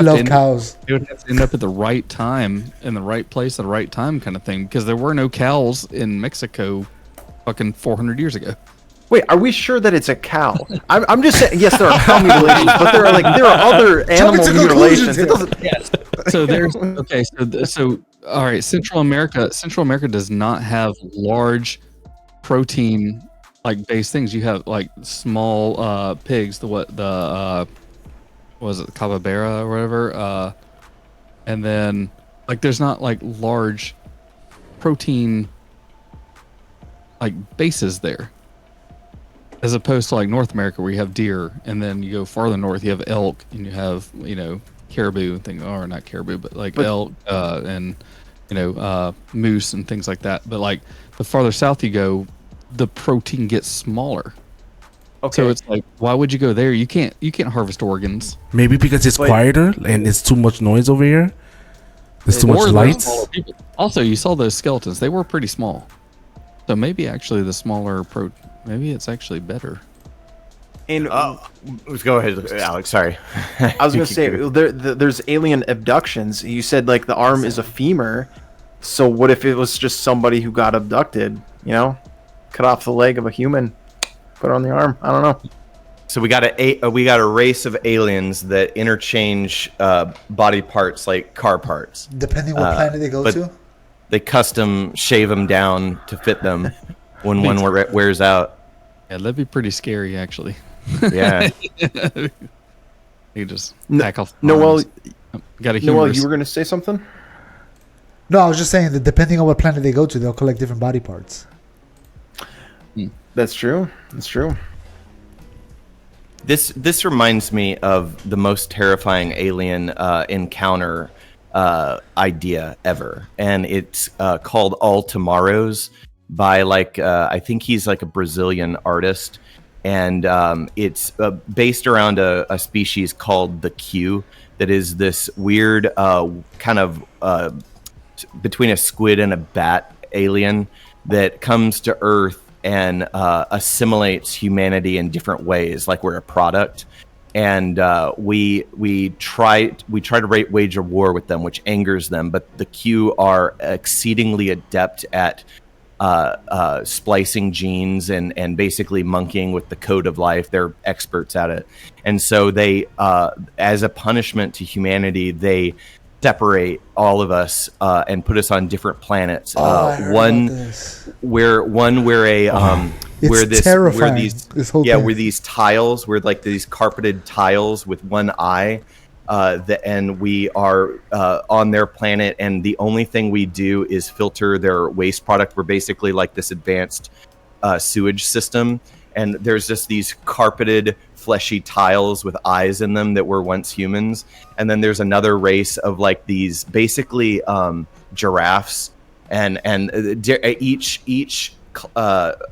love cows. They would have to end up at the right time, in the right place at the right time, kind of thing, because there were no cows in Mexico fucking 400 years ago. Wait, are we sure that it's a cow? I'm just saying, yes, there are cow mutilations, but there are other animal mutilations. Yes. So there's So all right, Central America does not have large protein like based things. You have like small pigs. What was it, capybara or whatever? And then like there's not like large protein like bases there. As opposed to like North America, where you have deer, and then you go farther north, you have elk, and you have caribou and things, or not caribou, but elk and moose and things like that. But like the farther south you go, the protein gets smaller. Okay. So it's like, why would you go there? You can't harvest organs. Maybe because it's quieter and it's too much noise over here. There's too much lights. Also, you saw those skeletons; they were pretty small. So maybe actually the smaller maybe it's actually better. And let's go ahead, Alex. Sorry, I was going to say there's alien abductions. You said like the arm is a femur. So what if it was just somebody who got abducted? Cut off the leg of a human, put it on the arm. I don't know. So we got a race of aliens that interchange body parts like car parts. Depending what planet they go to. They custom shave them down to fit them when one wears out. Yeah, that'd be pretty scary, actually. Yeah. You just back off. Noel, got a Noel, you were going to say something? No, I was just saying that depending on what planet they go to, they'll collect different body parts. That's true. That's true. This reminds me of the most terrifying alien encounter idea ever, and it's called All Tomorrows by I think he's like a Brazilian artist, and it's based around a species called the Q that is this weird kind of between a squid and a bat alien that comes to Earth and assimilates humanity in different ways, like we're a product. And we try to wage a war with them, which angers them. But the Q are exceedingly adept at splicing genes and basically monkeying with the code of life. They're experts at it. And so they, as a punishment to humanity, they separate all of us and put us on different planets. I heard One about this. where It's terrifying, this whole thing. where these tiles, where like these carpeted tiles with one eye, and we are on their planet, and the only thing we do is filter their waste product. We're basically like this advanced sewage system, and there's just these carpeted fleshy tiles with eyes in them that were once humans, and then there's another race of like these basically giraffes, and each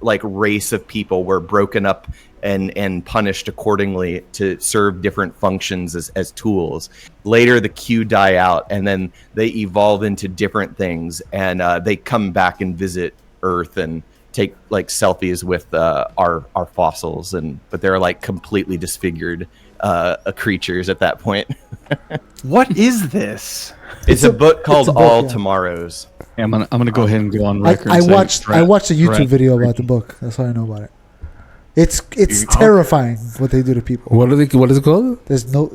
like race of people were broken up and punished accordingly to serve different functions as tools. Later the queue die out, and then they evolve into different things, and they come back and visit Earth and take like selfies with our fossils, but they're like completely disfigured creatures at that point. What is this? It's a book called a book, All yeah. Tomorrows. Yeah, I'm gonna go ahead and go on record. I and say watched a YouTube Dra- video about the book. That's all I know about it. It's terrifying what they do to people. What is it called? There's no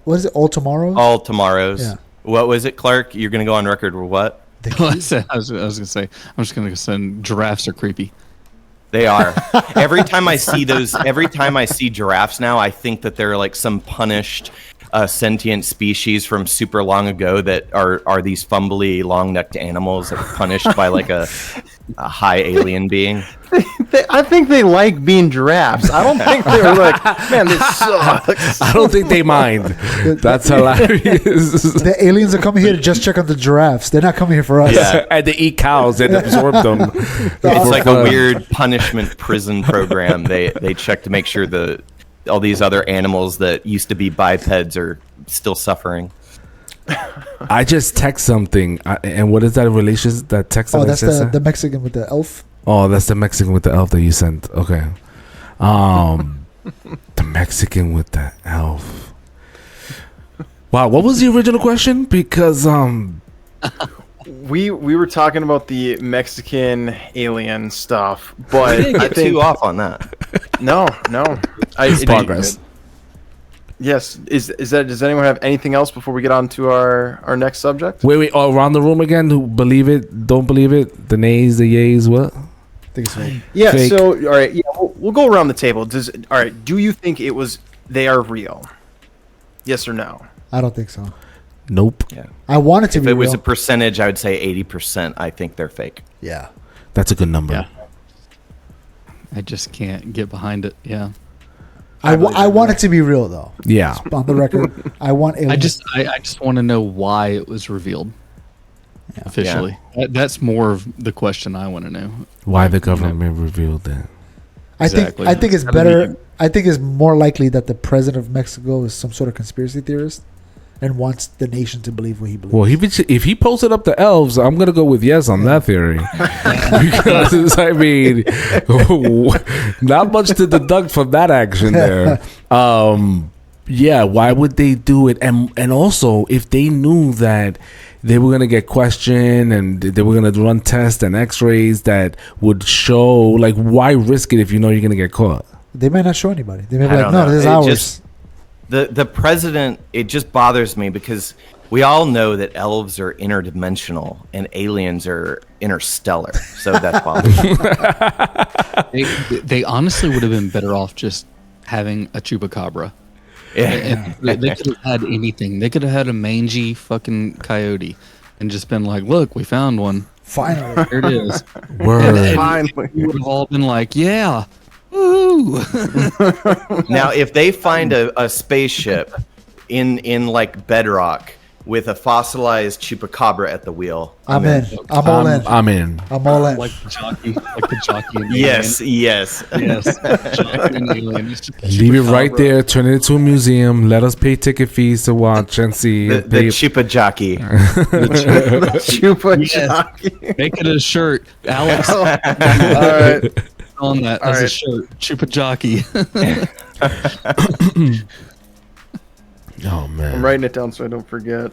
what is it? All tomorrow. All Tomorrows. Yeah. What was it, Clark? You're gonna go on record with what? I was gonna say, I'm just gonna say giraffes are creepy. They are. Every time I see giraffes now, I think that they're like some punished sentient species from super long ago that are these fumbly, long-necked animals that are punished by like a high alien being. I think they like being giraffes. I don't think they were like, man, this sucks. I don't think they mind. That's hilarious. The aliens are coming here to just check on the giraffes. They're not coming here for us. Yeah. And they eat cows and absorb them. It's like a weird punishment prison program. They check to make sure all these other animals that used to be bipeds are still suffering. I just text something, and what is that in relation? That text that Oh, I that's sent? the Mexican with the elf. Oh, that's the Mexican with the elf that you sent. Okay. The Mexican with the elf. Wow, what was the original question? Because We were talking about the Mexican alien stuff, but I didn't I get think too off on that. no. it's progress. Yes. Does anyone have anything else before we get on to our next subject? Wait, around the room again. Who believe it? Don't believe it? The nays, the yays, what? I think it's fake. Yeah. Fake. So all right. Yeah. We'll go around the table. All right. Do you think they are real? Yes or no? I don't think so. Nope. Yeah. I want it to If be it was real. a percentage, I would say 80%. I think they're fake. Yeah. That's a good number. Yeah. I just can't get behind it. Yeah. I want it to be real though. Yeah. On the record, I want aliens. I just want to know why it was revealed officially. That's more of the question I want to know. Why the government revealed that? Exactly. I think it's Gotta better. be- I think it's more likely that the president of Mexico is some sort of conspiracy theorist and wants the nation to believe what he believes. Well, if he posted up the elves, I'm gonna go with yes on that theory. Because I mean, not much to deduct from that action there. Yeah, why would they do it? And also, if they knew that they were gonna get questioned and they were gonna run tests and X-rays that would show, like, why risk it if you know you're gonna get caught? They might not show anybody. They may be I like, don't no, know. this is It ours. just- The president, it just bothers me because we all know that elves are interdimensional and aliens are interstellar. So that's bothers me. They honestly would have been better off just having a chupacabra. Yeah. And they could have had anything. They could have had a mangy fucking coyote and just been like, look, we found one. Finally. Here it is. Word. Finally. We would have all been like, yeah. Woo. Now, if they find a spaceship in like bedrock with a fossilized chupacabra at the wheel, I'm in. I'm all in. I'm in. I'm all in. like the jockey. And the Yes, yes. alien. Yes. Jockey and the alien. It's just a Leave it right chupacabra. there. Turn it into a museum. Let us pay ticket fees to watch and see. The if they- chupa jockey. Chupa Yes. jockey. Make it a shirt, Alex. All right. On that All as a right. shirt, chupa jockey. Oh man. I'm writing it down so I don't forget.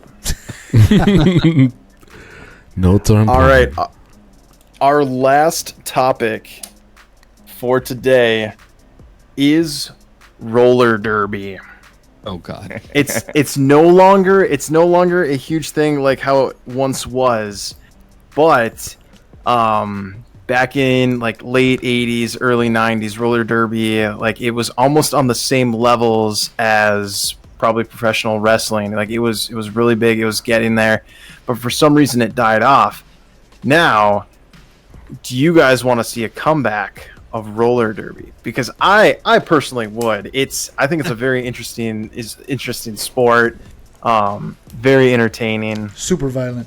Notes are important. All right. Our last topic for today is roller derby. Oh God. It's no longer a huge thing like how it once was, but back in like late 80s, early 90s, roller derby, like it was almost on the same levels as probably professional wrestling. Like it was really big. It was getting there, but for some reason it died off. Now, do you guys want to see a comeback of roller derby? Because I personally would. I think it's a very interesting sport. Very entertaining. Super violent.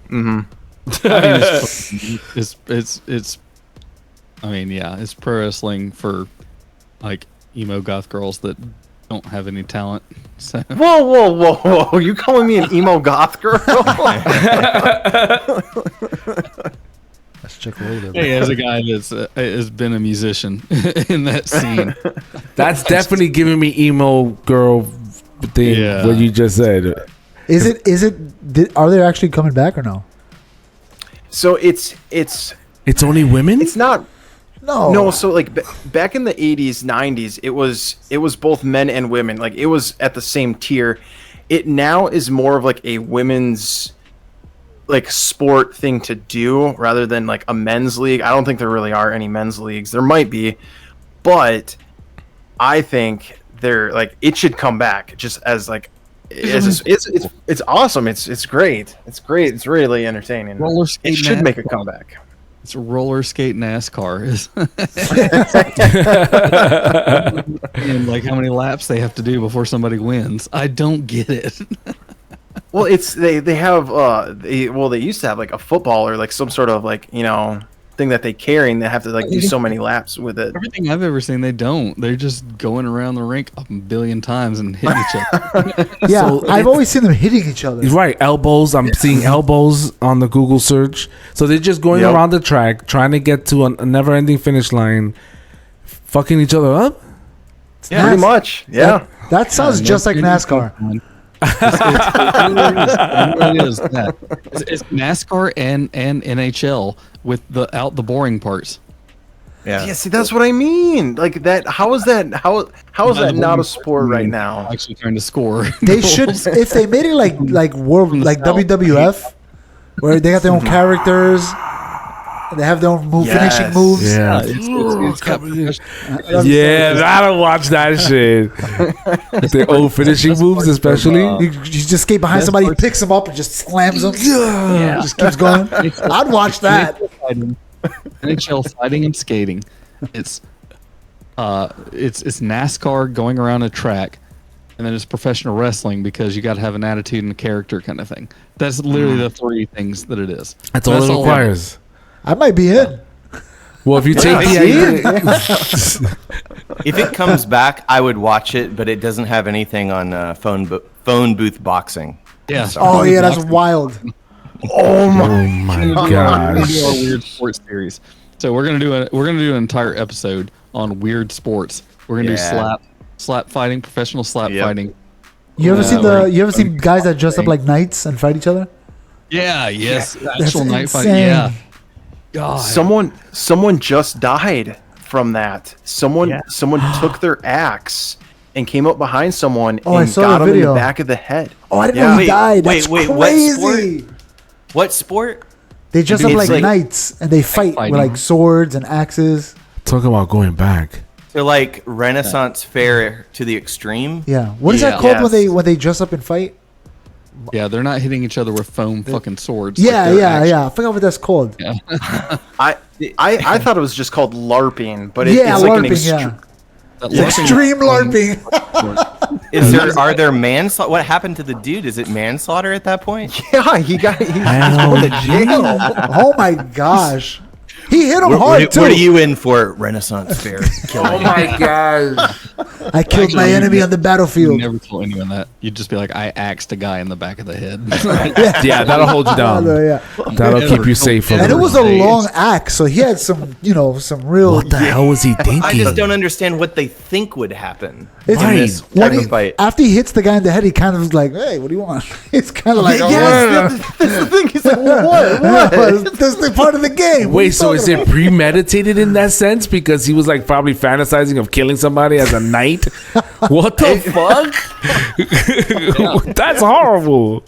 Mm-hmm. It's pro wrestling for like emo goth girls that don't have any talent. So. Whoa! You calling me an emo goth girl? Let's check a little bit. Hey, as a guy that's has been a musician in that scene, That's definitely giving me emo girl thing. Yeah. What you just said. Are they actually coming back or no? So it's It's only women. it's not. No. No, so like back in the 80s, 90s, it was both men and women. Like it was at the same tier. It now is more of like a women's like sport thing to do rather than like a men's league. I don't think there really are any men's leagues. There might be, but I think it should come back just as like it's awesome. It's great. It's great. It's really entertaining. Roller skate It should make a NASCAR. comeback. It's roller skate NASCAR. And like how many laps they have to do before somebody wins. I don't get it. Well, they have they used to have like a football or like some sort of like thing that they carry and they have to like do so many laps with it. Everything I've ever seen, they don't. They're just going around the rink a billion times and hitting each other. Yeah, So I've always seen them hitting each other. Right, elbows. I'm seeing elbows on the Google search. So they're just going Yep. around the track, trying to get to a never-ending finish line, fucking each other up. Yeah, pretty much. Yeah. That sounds just like NASCAR. It's NASCAR and NHL with the boring parts. Yeah, see, that's what I mean. Like that. How is that not a sport right now? Actually trying to score. They should, if they made it like world, like WWF, where they got their own characters, they have their own finishing moves. Yeah, It's got yeah. I don't watch that shit. The old finishing moves, especially. You just skate behind somebody, he picks them up, and just slams them. Yeah. Just keeps going. I'd watch that. NHL fighting and skating. It's NASCAR going around a track, and then it's professional wrestling because you got to have an attitude and a character kind of thing. That's literally the three things that it is. That's all it requires. I might be in. Well, if you take the If it comes back, I would watch it, but it doesn't have anything on phone booth boxing. Yeah. Oh yeah, that's wild. oh my We're gonna gosh, do our weird sports series. So we're gonna do an entire episode on weird sports. We're gonna do slap fighting, professional slap fighting. You ever seen guys that dress up like knights and fight each other? Yeah. Yes. That's Actual night fight. insane. Yeah. God. Someone just died from that. Someone took their axe and came up behind someone Oh, I and saw got the him in video. the back of the head. Oh, I didn't know he died. wait, That's wait, what crazy. What sport? They dress up It's like like- knights and they fight fighting. with like swords and axes. talk about going back. So like Renaissance fair to the extreme. Yeah. What is that Yeah. called when they dress up and fight? Yeah, they're not hitting each other with foam fucking swords. Yeah, Like, they're yeah. I forgot what that's called. Yeah. I thought it was just called LARPing, but it's Yeah, like an LARPing, yeah. That LARPing- Extreme LARPing. Are there manslaughter? What happened to the dude? Is it manslaughter at that point? Yeah, he's going to jail. Oh my gosh. He hit him hard too. What are you in for? Renaissance fair. Oh my gosh. I killed my enemy on the You battlefield. never tell anyone that. You'd just be like, I axed a guy in the back of the head. Yeah, that'll hold you down. Yeah. That'll keep you safe from And it was a Days. long axe, so he had some real. What the hell was he thinking? I just don't understand what they think would happen. It's Right. This when type he, of fight. after he hits the guy in the head, he kind of is like, "Hey, what do you want?" It's kind of like, Yes, that's the thing. He's like, what? This is part of the game. What are Wait, you so is talking it premeditated in that sense? Because he was like probably fantasizing of killing somebody as a knight? died. What the fuck? That's horrible.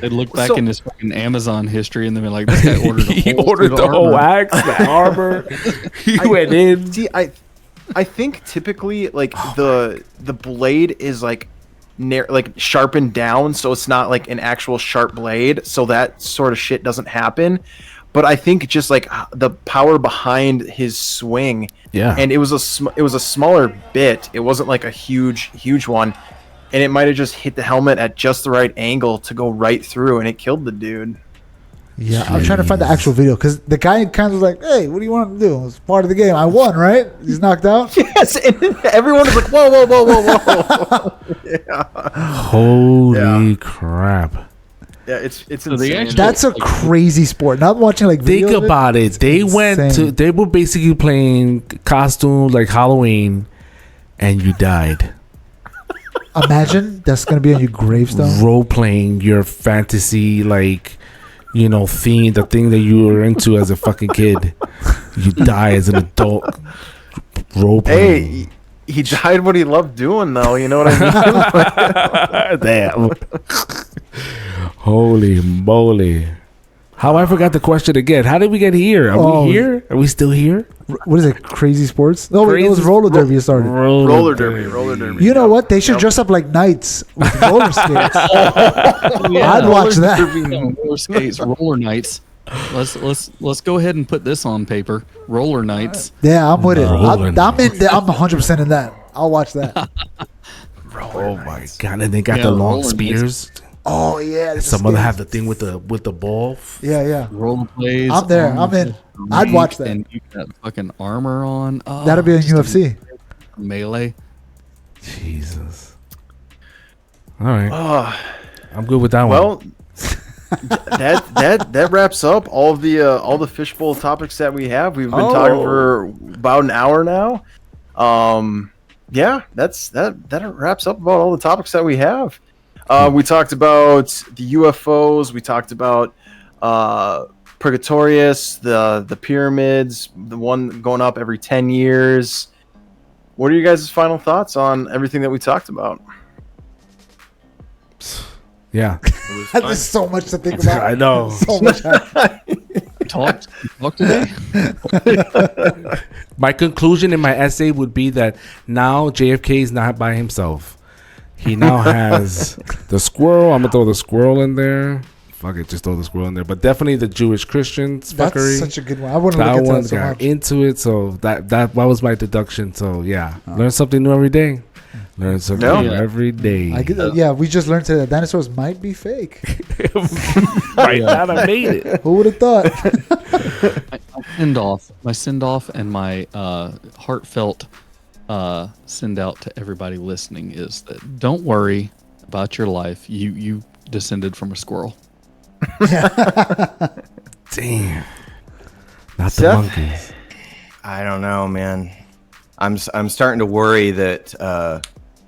They look back in his fucking Amazon history and they're like, this guy ordered the He whole, ordered the whole axe, the armor. He went in. See, I think typically like the blade is like like sharpened down, so it's not like an actual sharp blade, so that sort of shit doesn't happen. But I think just like the power behind his swing, and it was a smaller bit. It wasn't like a huge one, and it might have just hit the helmet at just the right angle to go right through, and it killed the dude. Yeah, I'm trying to find the actual video because the guy kind of was like, "Hey, what do you want to do? It's part of the game. I won, right? He's knocked out." Yes, and everyone was like, "Whoa, whoa, whoa, whoa, whoa!" Yeah. Holy crap! Yeah, it's So they insane. actually- That's a crazy sport. Not watching like Think videos of about it. They insane. they were basically playing costumes like Halloween, and you died. Imagine that's gonna be on your gravestone. Role playing your fantasy, like, theme, the thing that you were into as a fucking kid. You die as an adult. Role playing. Hey, he died what he loved doing, though. You know what I mean? Damn. Holy moly. How I forgot the question again. How did we get here? Are we here? Are we still here? What is it? Crazy sports? No, wait, it was Crazy roller derby. You started. Roller derby. You know what? They should dress up like knights with roller skates. Yeah, I'd watch that. roller skates, roller nights. Let's go ahead and put this on paper. Roller nights. Yeah, I'm with it. Roller I'm 100% in that. I'll watch that. Oh my god! And they got Yeah, the long roller spears. Oh yeah. this Some is of them good. have the thing with the ball. Yeah. Roller plays. I'm there. I'm in. I'd watch that. And you got fucking armor on. Oh, That'll be in just UFC. melee. Jesus. All right, Oh, I'm good with that one. well, that wraps up all the Fishbowl topics that we have. We've been talking for about an hour now. Yeah, that wraps up about all the topics that we have. We talked about the UFOs. We talked about Purgatorius, the pyramids, the one going up every 10 years. What are you guys' final thoughts on everything that we talked about? Yeah, There's so much to think about. I know. So much. Talk today. My conclusion in my essay would be that now JFK is not by himself. He now has the squirrel. I'm gonna throw the squirrel in there. Fuck it, just throw the squirrel in there. But definitely the Jewish Christians That's fuckery. such a good one. I wouldn't look That into one that so got much. into it, so that was my deduction. So yeah, learn something new every day. Learn something Yeah. new every day. I get, yeah, we just learned today that dinosaurs might be fake. Right now, I made it. Who would have thought? My send off, and my heartfelt send out to everybody listening is that don't worry about your life. You descended from a squirrel. Damn. Not the Seth? monkeys. I don't know, man. I'm starting to worry that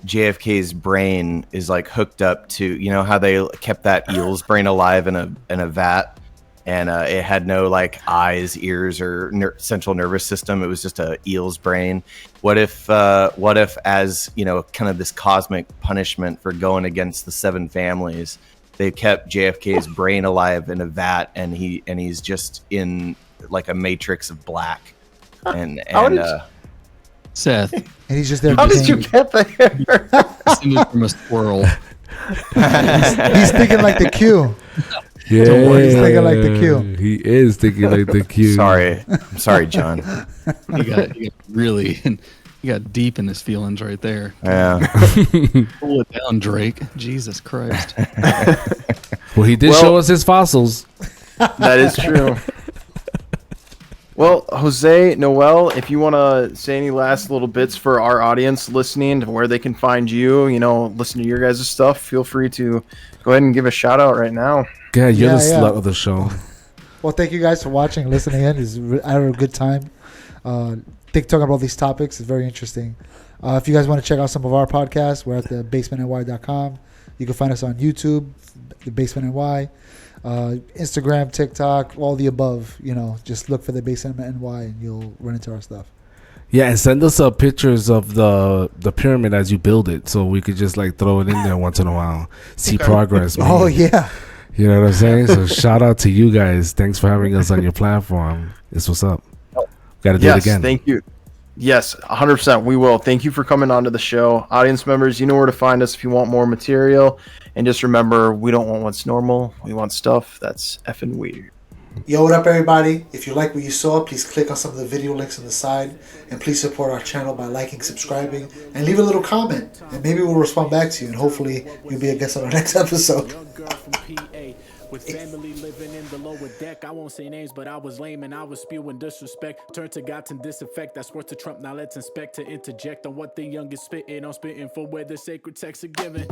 JFK's brain is like hooked up to, how they kept that eel's brain alive in a vat, and it had no like eyes, ears, or central nervous system. It was just a eel's brain. What if as kind of this cosmic punishment for going against the seven families, they kept JFK's brain alive in a vat, and he's just in like a matrix of black, and Seth, And he's just there. How did you get there? descended from a squirrel. He's thinking like the Q. Yeah, He's thinking like the Q. He is thinking like the Q. I'm sorry, John. He got really, he got deep in his feelings right there. Yeah. Pull it down, Drake. Jesus Christ. Well, he did show us his fossils. That is true. Well, Jose, Noel, if you want to say any last little bits for our audience listening, where they can find you, listen to your guys' stuff, feel free to go ahead and give a shout out right now. Yeah, you're the Yeah, slut of the show. Well, thank you guys for watching and listening in. I had a good time. Talking about these topics is very interesting. If you guys want to check out some of our podcasts, we're at TheBasementNY.com. You can find us on YouTube, TheBasementNY, Instagram, TikTok, all the above. Just look for TheBasementNY and you'll run into our stuff. Yeah, and send us pictures of the pyramid as you build it, so we could just like throw it in there once in a while, see progress. Man. Oh yeah. You know what I'm saying? So shout out to you guys. Thanks for having us on your platform. This what's up. Got to do it again. Thank you. Yes, 100%. We will. Thank you for coming on to the show. Audience members, you know where to find us if you want more material. And just remember, we don't want what's normal. We want stuff that's effing weird. Yo, what up, everybody? If you like what you saw, please click on some of the video links on the side. And please support our channel by liking, subscribing, and leave a little comment. And maybe we'll respond back to you. And hopefully, you'll be a guest on our next episode. With family living in the lower deck, I won't say names, but I was lame and I was spewing disrespect. Turn to God and disinfect. That's worth to Trump. Now let's inspect to interject on what the youngest spitting. I'm spitting for where the sacred texts are given.